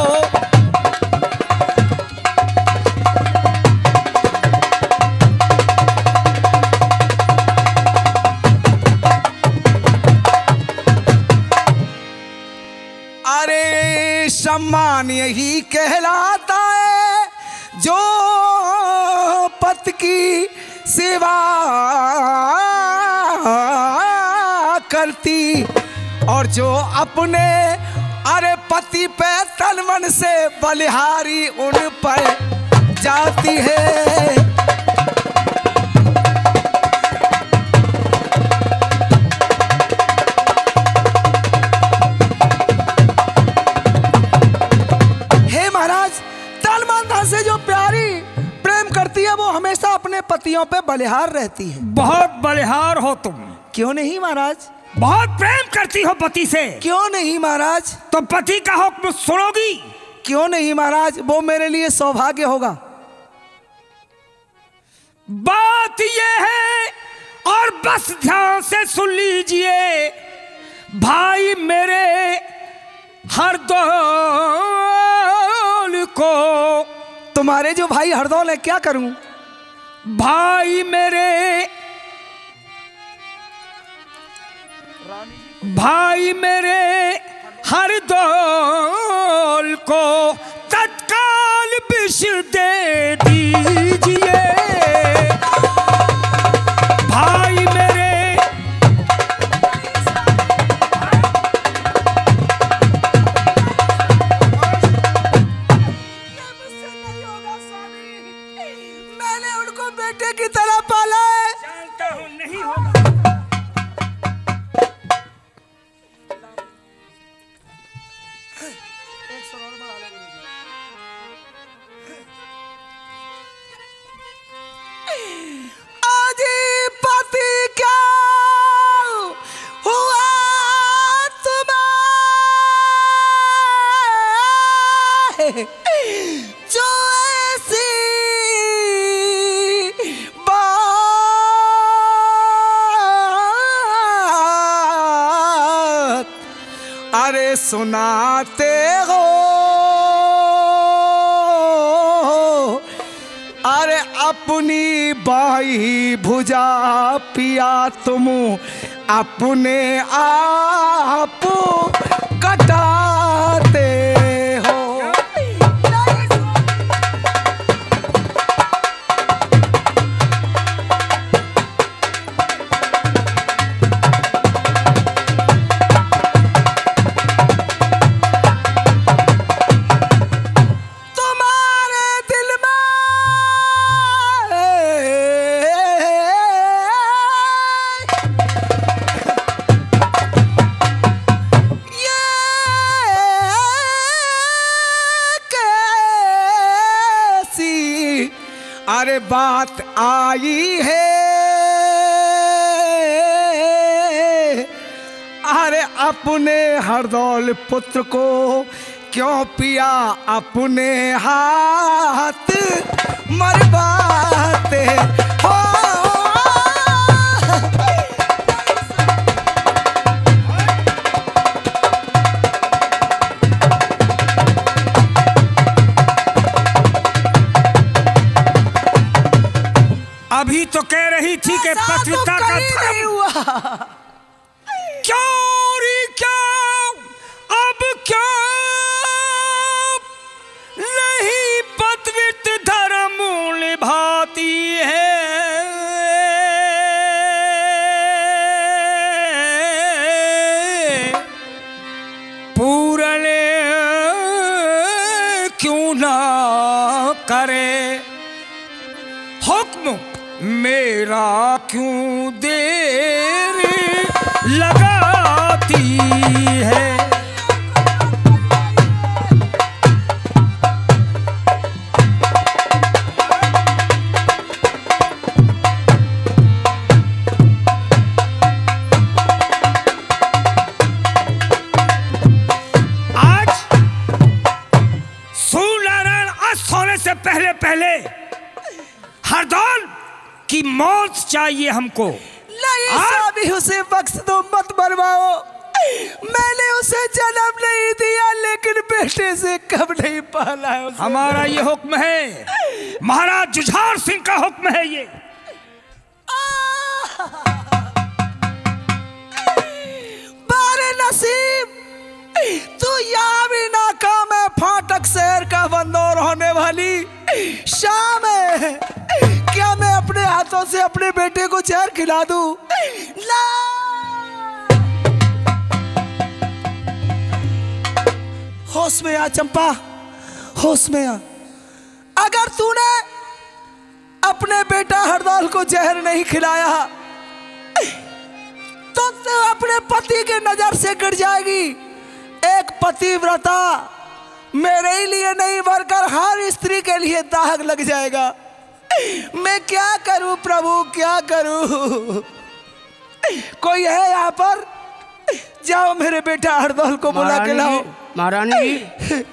पति कहलाता है जो पति की सेवा करती, और जो अपने अरे पति पे तन मन से बलिहारी उन पर जाती है। हे महाराज, तन मन धन से जो प्यारी प्रेम करती है वो हमेशा अपने पतियों पे बलिहार रहती है। बहुत बलिहार हो तुम। क्यों नहीं महाराज? बहुत प्रेम करती हो पति से। क्यों नहीं महाराज? तो पति का हुक्म सुनोगी? क्यों नहीं महाराज? वो मेरे लिए सौभाग्य होगा। बात यह है, और बस ध्यान से सुन लीजिए भाई मेरे हरदौल को। तुम्हारे जो भाई हरदौल है, क्या करूं? भाई मेरे हरदौल को तत्काल विष दे दीजिए। भाई मेरे मैंने उनको बेटे की तरह पाला है। जानता हूं नहीं होगा। आज पति क्या हुआ तुम्हें, जो ऐसी बात अरे सुनाते हो। अरे अपनी बाई भुजा पिया तुम अपने आप कटाते हो। तुम्हारे दिल में ये कैसी अरे बात आई है, अरे अपने हरदौल पुत्र को क्यों पिया अपने हाथ मरवाते हो। अभी तो कह रही थी कि ऐसा तो पतिव्रता का कहीं नहीं धर्म। हुआ। चोरी क्यों अब क्यों नहीं पतिव्रत धर्म निभाती है। पूर्ण क्यों ना करे हुक्म मेरा, क्यों देर लगाती है। आज सूर्यनारायण अस्त होने से पहले पहले हरदौल की मौत चाहिए हमको। नहीं साहबी, उसे बख्श दो, मत मरवाओ। मैंने उसे जन्म नहीं दिया, लेकिन बेटे से कब नहीं पाला है उसे। हमारा ये हुक्म है, महाराज जुझार सिंह का हुक्म है ये। बारे नसीब, तू यहाँ भी नाकाम है, फाटक शहर का बंदौर होने वाली शाम है। क्या मैं अपने हाथों से अपने बेटे को जहर खिला दूं? ना। होश में आ चंपा, होश में आ। अगर तूने अपने बेटा हरदौल को जहर नहीं खिलाया तो तू अपने पति के नजर से गिर जाएगी। एक पतिव्रता मेरे ही लिए नहीं बल्कि हर स्त्री के लिए दाग लग जाएगा। मैं क्या करूं प्रभु, क्या करूं? कोई है यहाँ पर? जाओ मेरे बेटा हरदौल को बुला के लाओ। महारानी जी,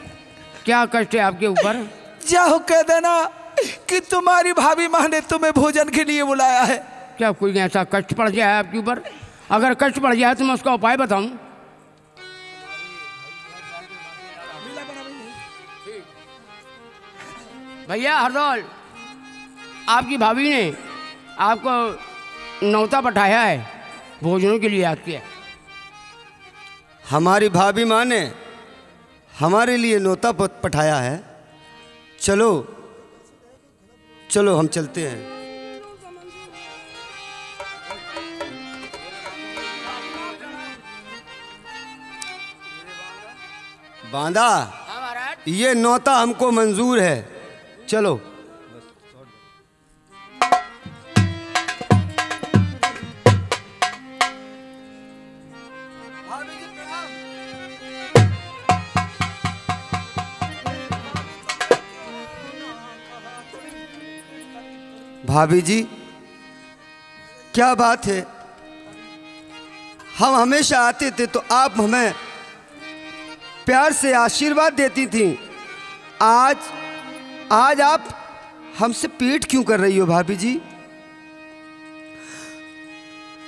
क्या कष्ट है आपके ऊपर? जाओ कह देना कि तुम्हारी भाभी माँ ने तुम्हें भोजन के लिए बुलाया है। क्या कोई ऐसा कष्ट पड़ गया है आपके ऊपर? अगर कष्ट पड़ गया है तो मैं उसका उपाय बताऊं। भैया हरदौल, आपकी भाभी ने आपको नौता पठाया है, भोजनों के लिए याद किया। हमारी भाभी माँ ने हमारे लिए नौता पठाया है। चलो चलो हम चलते हैं। बांदा, ये नौता हमको मंजूर है। चलो। भाभी जी, क्या बात है? हम हमेशा आते थे तो आप हमें प्यार से आशीर्वाद देती थी। आज आप हमसे पीठ क्यों कर रही हो भाभी जी?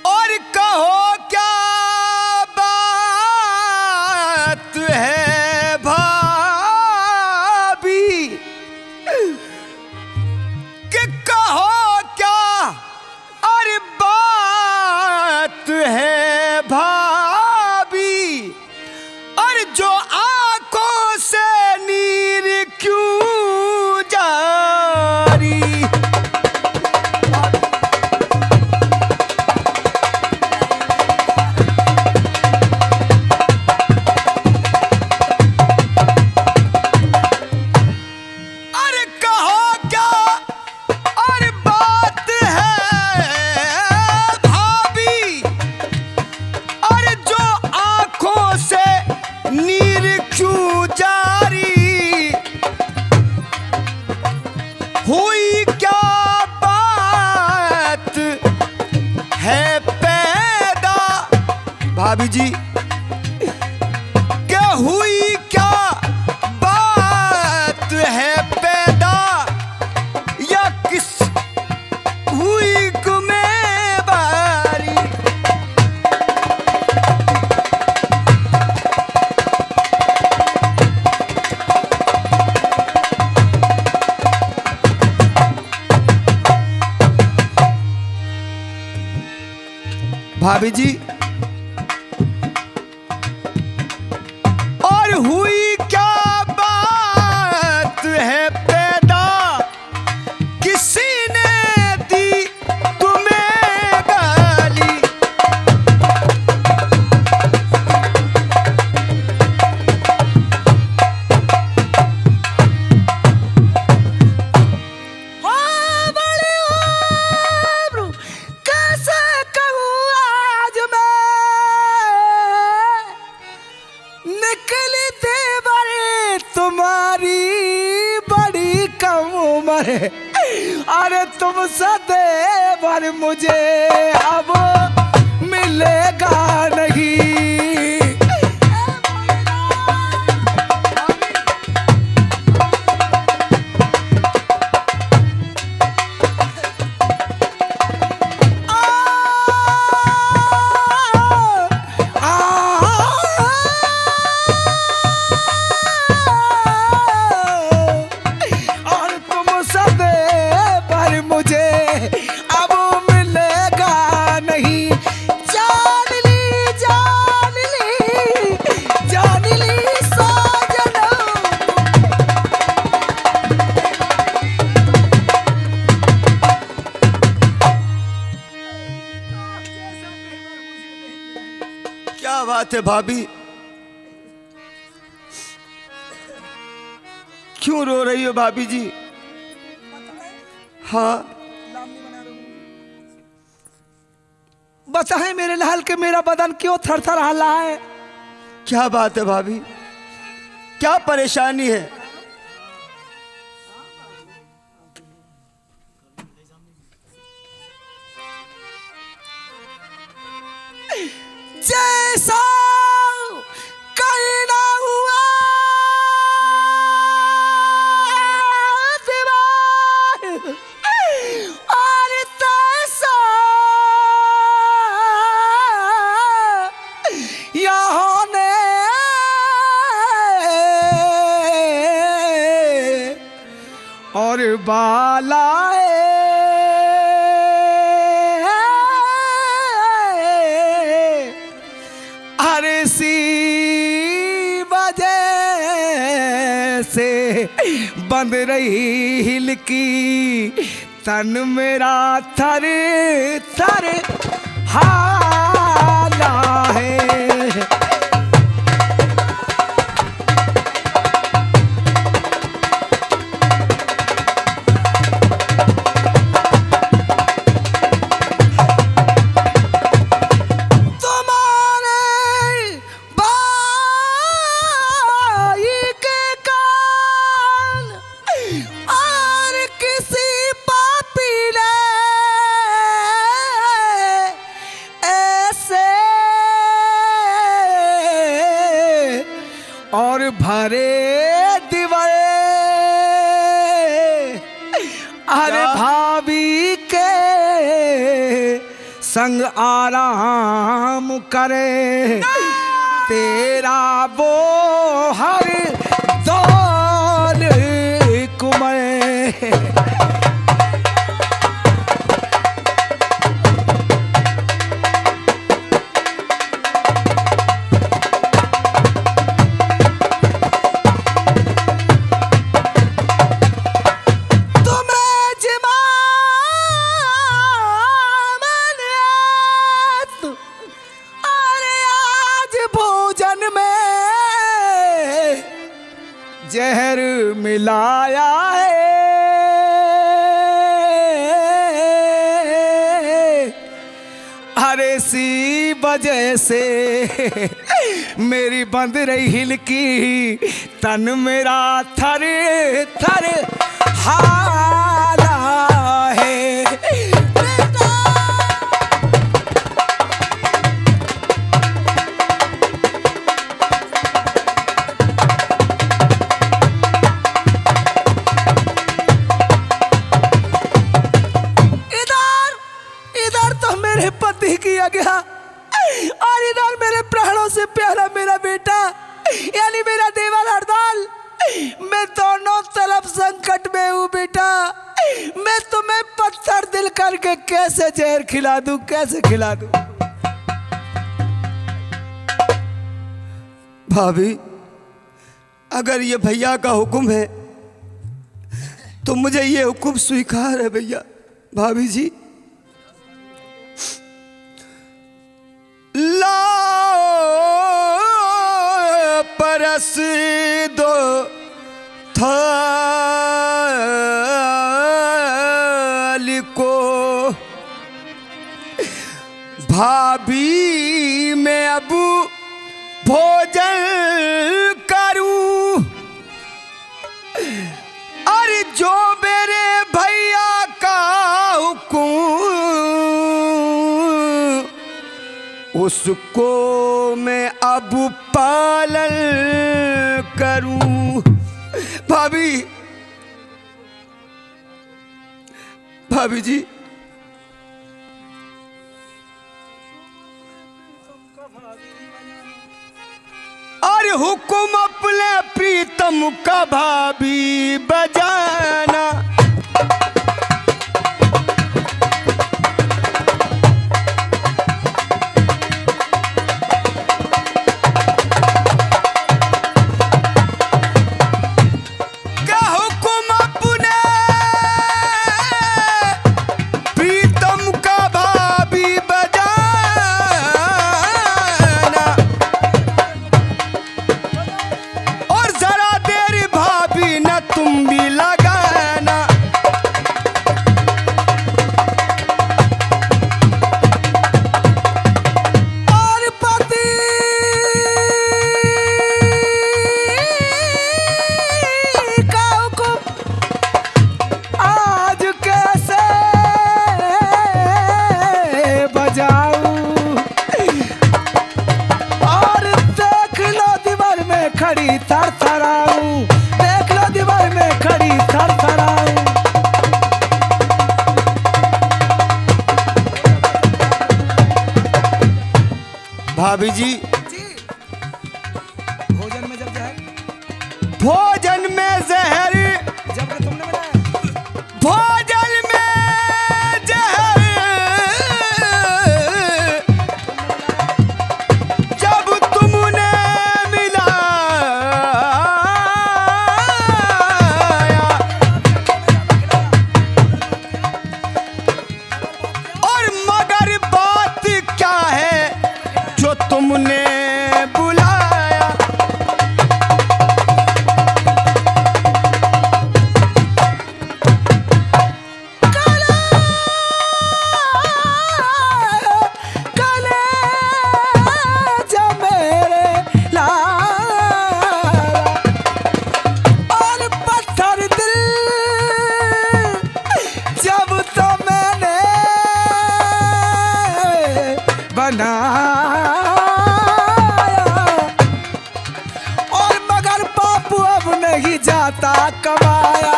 और कहो क्या बात है भाभी, कि कहो क्या अरे बात है भाभी, और जो आंखों से नीर क्यों जारी। अरे कहो क्या अरे बात है भाभी, अरे जो आंखों से नीर क्यों जारी, हुई क्या बात है पैदा। भाभी जी, क्या हुई क्या बात है पैदा, या किस हुई गुमेबारी। भाभी जी, और हुई क्या बात है पैदा, किसी ने दी तुम्हें गाली। हाँ, बड़ी उम्र, कैसे कहूँ आज मैं, निकली देवर तुम्हारी बड़ी कम उम्र है। अरे तुमसे देवर मुझे अब मिलेगा नहीं। और तुम सदे पर मुझे अब मिलेगा नहीं। जान ली बात है भाभी? क्यों रो रही हो भाभी जी? हाँ, बताएं मेरे लाल के मेरा बदन क्यों थर थर हल्ला है? क्या बात है भाभी? क्या परेशानी है? जैसा कहीं ना हुआ दीवार और तैसा यहाँ ने और बालाए हर सी वजह से बंद रही हिल की तन मेरा थर थर हाला है। और भरे दिवल अरे भाभी के संग आराम करे तेरा वो हर दौर कुमर। जहर मिलाया है अरे सी वजह से मेरी बंद रही हिल की तन मेरा थर थर हाला है। पति की आज्ञा और इधर मेरे प्राणों से प्यारा मेरा बेटा यानी मेरा देवर हरदाल, मैं दोनों तरफ संकट में हूँ बेटा। मैं तुम्हें पत्थर दिल करके कैसे जहर खिला दूं, कैसे खिला दूं? भाभी, अगर ये भैया का हुक्म है तो मुझे ये हुक्म स्वीकार है भैया। भाभी जी, लाओ परस दो थाल को, भाभी मैं अब भोजन करूं और जो मेरे भैया का हुक्म उसको मैं अब पालन करूं। भाभी, भाभी जी, अरे हुक्म अपने प्रीतम का भाभी बजाना, भाभी जी, जी भोजन में जब जहर भोजन में जहर, जब के तुमने बनाया भोजन में जहर, जब तुमने मिलाया, और मगर बात क्या है जो तुमने बुलाया। और मगर बापू अब नहीं जाता कमाया।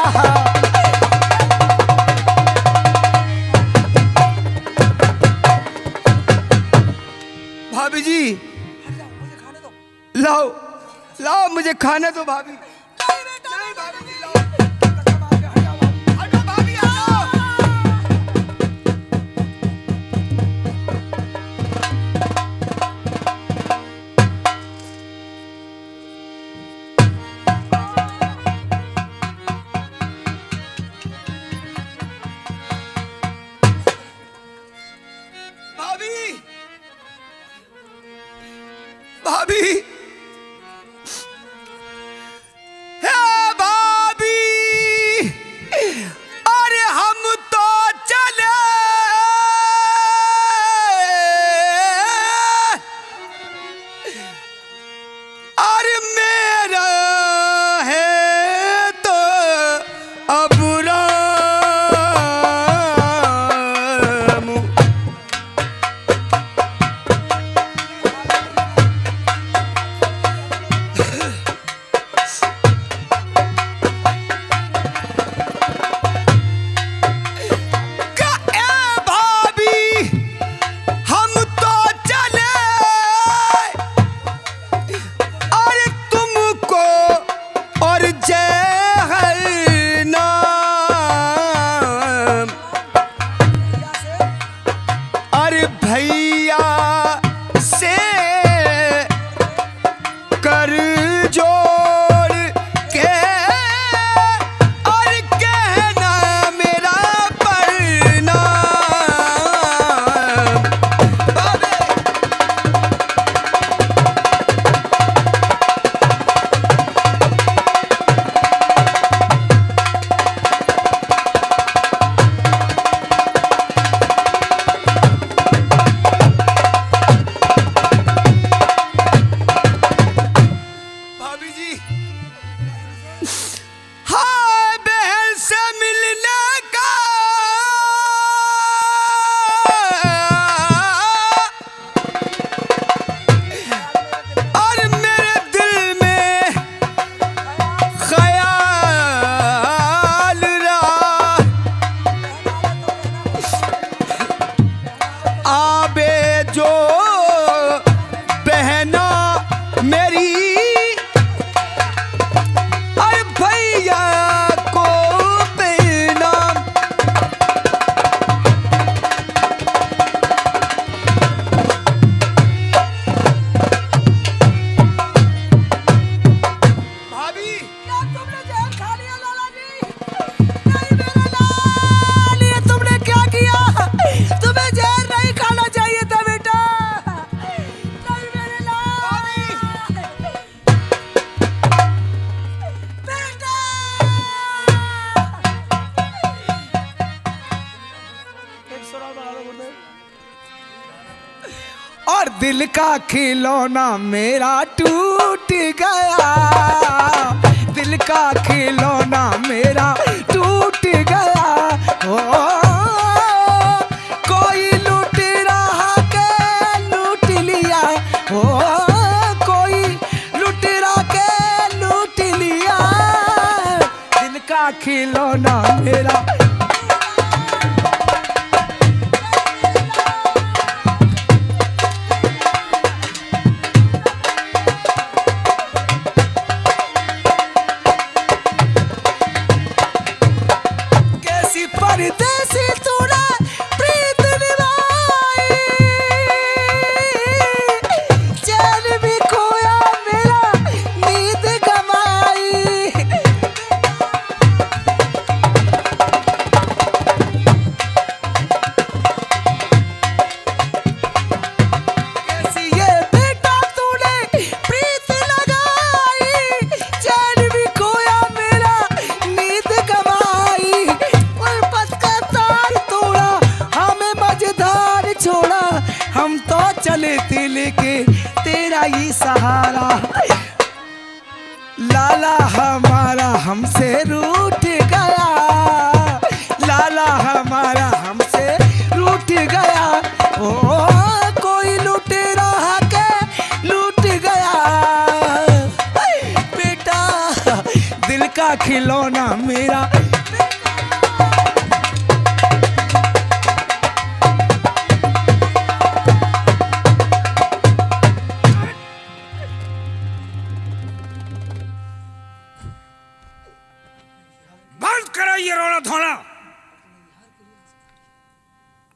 भाभी जी, लाओ लाओ मुझे खाने दो भाभी। नहीं भाभी जी, लाओ। हटो भाभी, हटो। भाभी, भाभी, हे भाभी, अरे हम तो चले, अरे मेरा है तो अब राम। भैया से कर जोड़ के और कहना मेरा प्रणाम। हाँ, बहन से मिलने का और मेरे दिल में ख्याल रहा, आबे जो बहना मेरी भैया को प्रणाम। भाभी, क्या तुमने जहर खा लिया लाला जी? नहीं मेरा लाल, ये तुमने क्या किया? तुम्हें जहर नहीं खाना चाहिए था बेटा। नहीं मेरे लाल। बेटा। और दिल का खिलौना मेरा टूट गया, दिल का खिलौना मेरा टूट गया। ओ कोई लूट रहा के लूट लिया, ओ कोई लूट रहा के लूट लिया, दिल का खिलौना मेरा। परदेसी तूने प्रीत निभाई, चैन भी खोया मेरा नींद गमाई। कैसी ये बेटा तूने प्रीत लगाई, चैन भी खोया मेरा नींद गमाई। उल्फत का तार तोड़ा हमें मझधार छोड़ा, हम तो चले थे लेके तेरा ही सहारा। लाला हमारा हमसे रूठ गया, लाला हमारा हमसे रूठ गया। ओ कोई लुटेरा के लूट गया, बेटा दिल का खिलौना मेरा। बंद करो ये रोना धोना।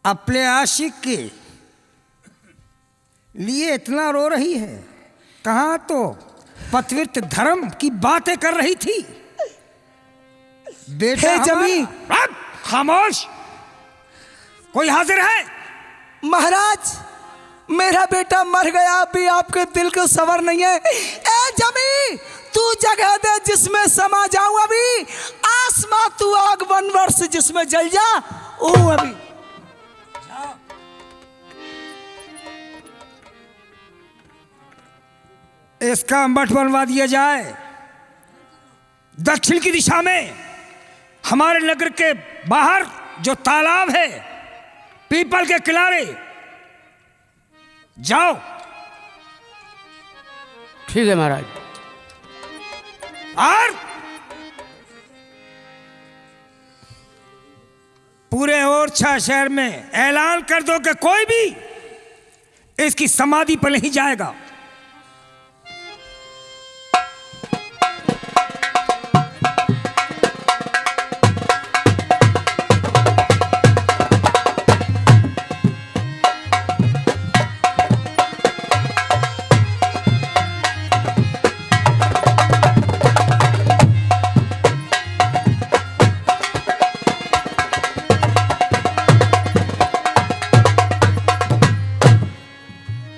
अपने आशिक के लिए इतना रो रही है, कहाँ तो पतिव्रत धर्म की बातें कर रही थी। बेटा हे जमी। हमारा- खामोश, कोई हाजिर है? महाराज मेरा बेटा मर गया, अभी आपके दिल को सबर नहीं है। ए जमी तू जगह दे जिसमें समा जाऊं अभी, आसमां तू आग वन वर्ष जिसमें जल जा ओ अभी। इसका मठ बनवा दिया जाए। दक्षिण की दिशा में हमारे नगर के बाहर जो तालाब है, पीपल के किनारे जाओ। ठीक है महाराज। और पूरे ओरछा शहर में ऐलान कर दो कि कोई भी इसकी समाधि पर नहीं जाएगा।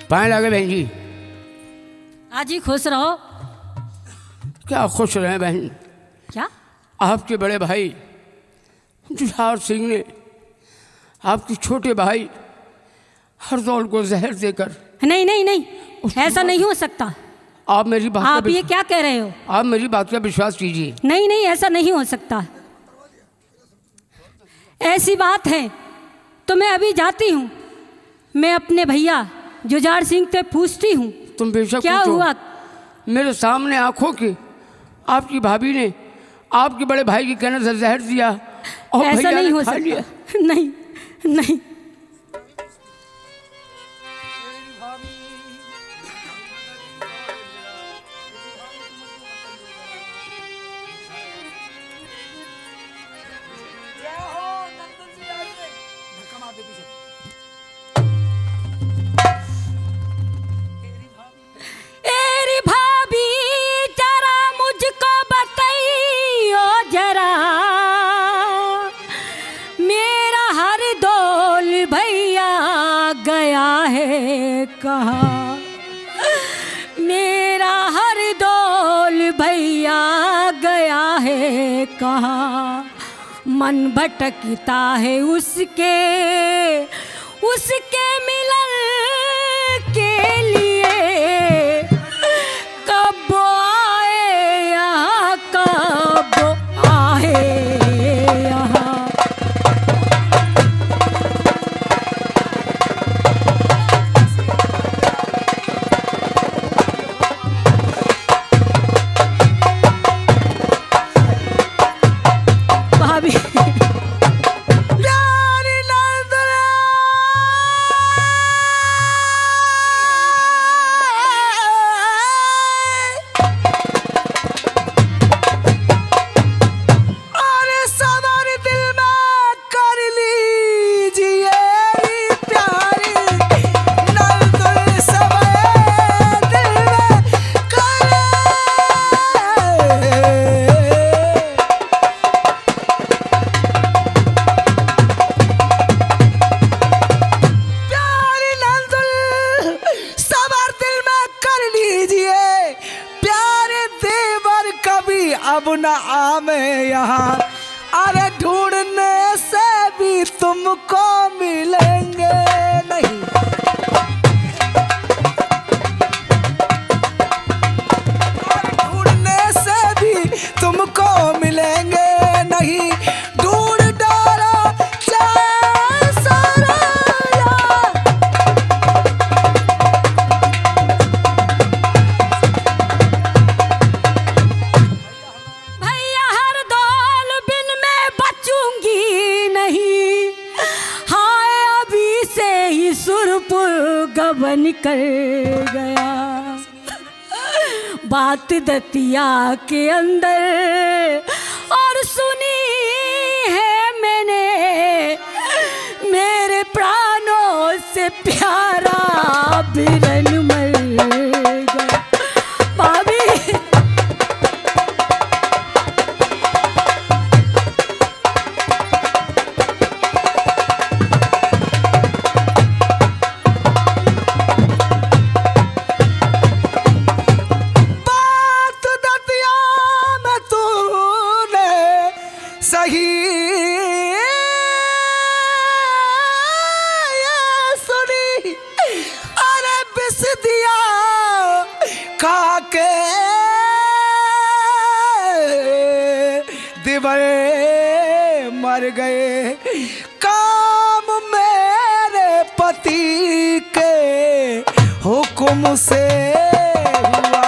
पाए लगे बहन जी। आज ही खुश रहो। क्या खुश रहे बहन, क्या? आपके बड़े भाई जुझार सिंह ने आपके छोटे भाई हरदौल को जहर देकर। नहीं नहीं नहीं, ऐसा नहीं हो सकता। आप मेरी बात आप का ये क्या कह रहे हो? आप मेरी बात का विश्वास कीजिए। नहीं नहीं, ऐसा नहीं हो सकता। ऐसी बात है तो मैं अभी जाती हूँ, मैं अपने भैया जुझार सिंह से पूछती हूँ तुम बेशक क्या पूछो। हुआ। मेरे सामने आंखों के आपकी भाभी ने आपके बड़े भाई के कहने से जहर दिया और ऐसा भैया नहीं ने हो खा लिया। सकता। नहीं नहीं, एरी भाभी जरा मुझको बताइयो जरा, मेरा हर दौल भैया गया है कहाँ, मेरा हर दौल भैया गया है कहाँ। मन भटकता है उसके उसके मिलन के लिए, कब आए यहाँ कब आए यहाँ। भाभी प्यारी नजरा न आवे यहाँ, अरे ढूंढने से भी तुमको मिलेंगे नहीं। ढूंढने से भी तुमको मिलेंगे नहीं, ढूंढ डालो चाहे सारा यार। भैया हर दौल बिन मैं बचूंगी नहीं, हाय अभी से ही सुरपुर गबन कर गया। बात दतिया के अंदर और सुनी है मैंने, मेरे प्राणों से प्यारा बिरन मर गया। भाभी बात दतिया में तूने सही ये सुनी, अरे बिस दिया खाके दिवरे मर गए। काम मेरे पति के हुक्म से हुआ।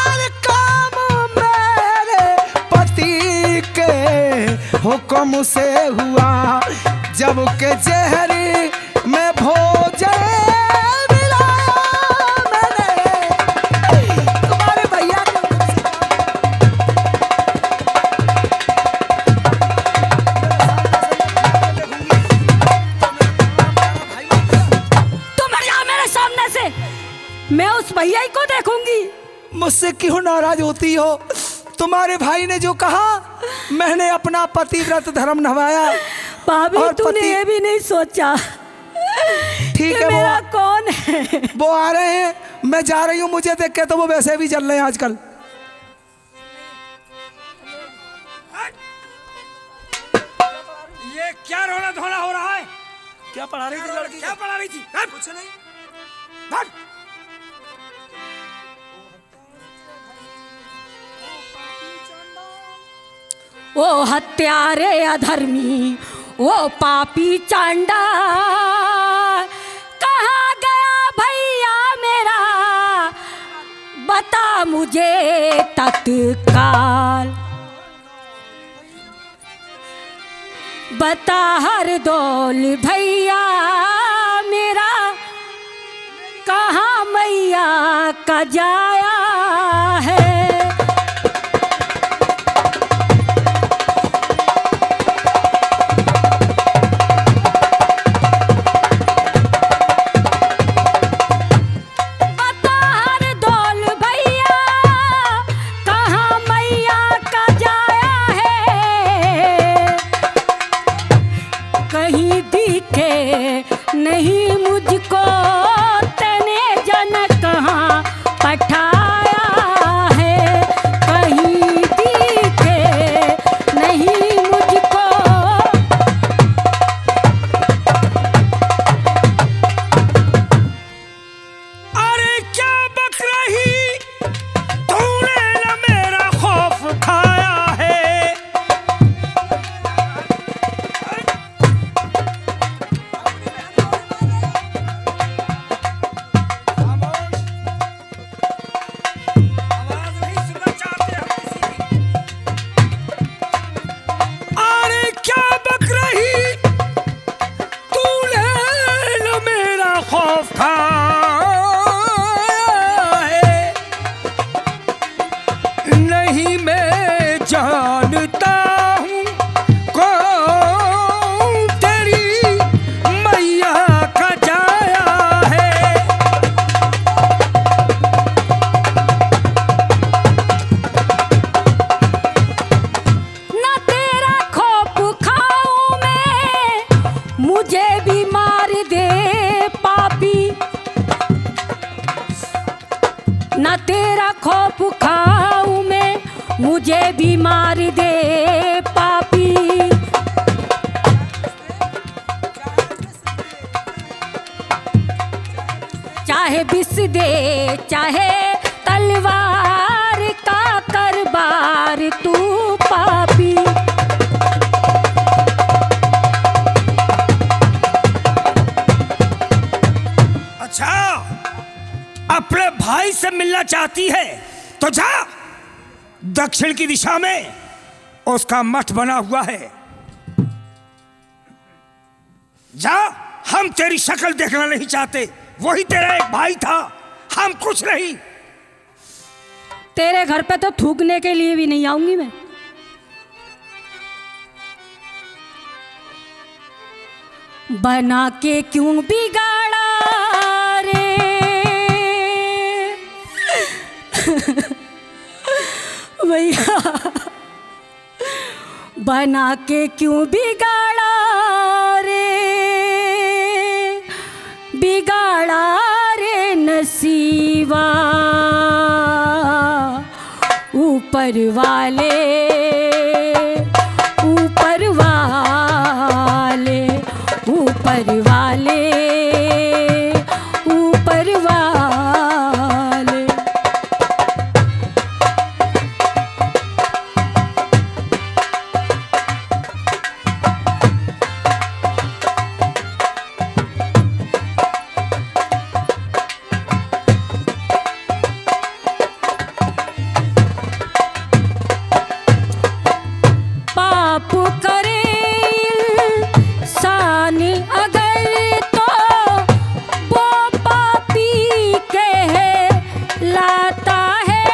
अरे काम मेरे पति के हुक्म से हुआ, जब के जहरी में भोजन मिलाया मैंने तुम्हारे भैया के हुक्म से। तुम हट जाओ मेरे सामने से, मैं उस भैया को देखूंगी। मुझसे क्यों नाराज होती हो? तुम्हारे भाई ने जो कहा, मैंने अपना पतिव्रत धर्म निभाया। भाभी और तूने पति- ये भी नहीं सोचा ठीक कि है, मेरा कौन है। वो आ रहे हैं, मैं जा रही हूँ। मुझे देख के तो वो वैसे भी चल रहे हैं आजकल। ये क्या रोना धोना हो रहा है? क्या पढ़ा रही थी लड़की? क्या पढ़ा रही थी? कुछ नहीं। हट! वो हत्यारे अधर्मी, वो पापी चांडा, कहाँ गया भैया मेरा, बता मुझे तत्काल। बता हर दौल भैया मेरा, कहाँ मैया का जाया है। बता हर दौल भैया, कहाँ मैया का जाया है। कहीं दिखे नहीं मुझको, तने जन कहाँ पठाया है। कहीं दिखे नहीं मुझको, अरे क्या बक रही तूने, न मेरा खौफ खाया है। मुझे भी मार दे पापी, न तेरा खौफ खाऊं मैं, मुझे भी मार दे पापी। चाहे विष दे चाहे तलवार का करबार तू पापी। अच्छा, अपने भाई से मिलना चाहती है तो जा, दक्षिण की दिशा में उसका मठ बना हुआ है, जा। हम तेरी शक्ल देखना नहीं चाहते, वही तेरा एक भाई था, हम कुछ नहीं। तेरे घर पे तो थूकने के लिए भी नहीं आऊंगी मैं। बना के क्यों बिगाड़ा रे भैया, बना के क्यों बिगाड़ा रे, बिगाड़ा रे नसीबा। ऊपर वाले, ऊपर वाले, ऊपर वाले, ऊपर वाले। पाप करे इंसान अगर तो वो पापी कहलाता है।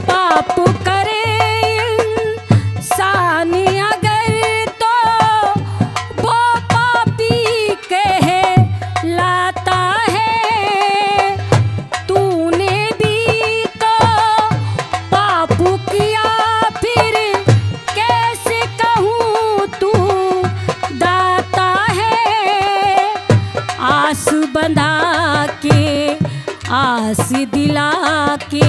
पाप करे इंसान अगर तो वो पापी कहलाता है। तूने भी तो पाप किया, फिर कैसे कहूँ तू दाता है। आस बंधा के, आस दिला के,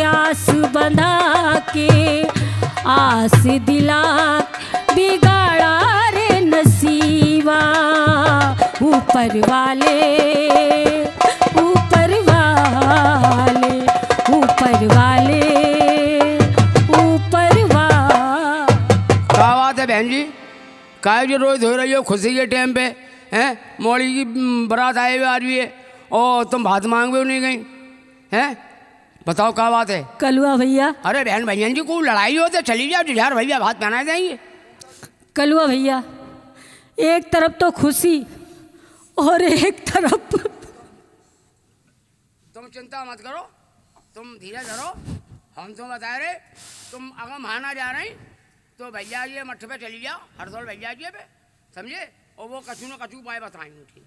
आस बंधा के, आस दिला बिगाड़ा रे नसीबा। ऊपर वाले, ऊपर वाले, ऊपर वाले, ऊपर वाले। क्या बात है बहन जी, काय जो रोज हो रही हो खुशी के टाइम पे हैं? मोड़ी की बारात आए हुए आ रही है और तुम भात मांगे नहीं गई हैं? बताओ क्या बात है? कलुआ भैया, अरे बहन भैया जी को लड़ाई हो तो चली जाओ, यार भैया भात पहनाए जाएंगे। कलुआ भैया, एक तरफ तो खुशी और एक तरफ तुम चिंता मत करो, तुम धीरे धरो। हम तो बता रहे, तुम अगर माना जा रही तो भैया जी मठ पे चली जाओ, हरदौल भैया जी पे, समझे? और वो कछु न कछु उपाय बताएंगे, ठीक।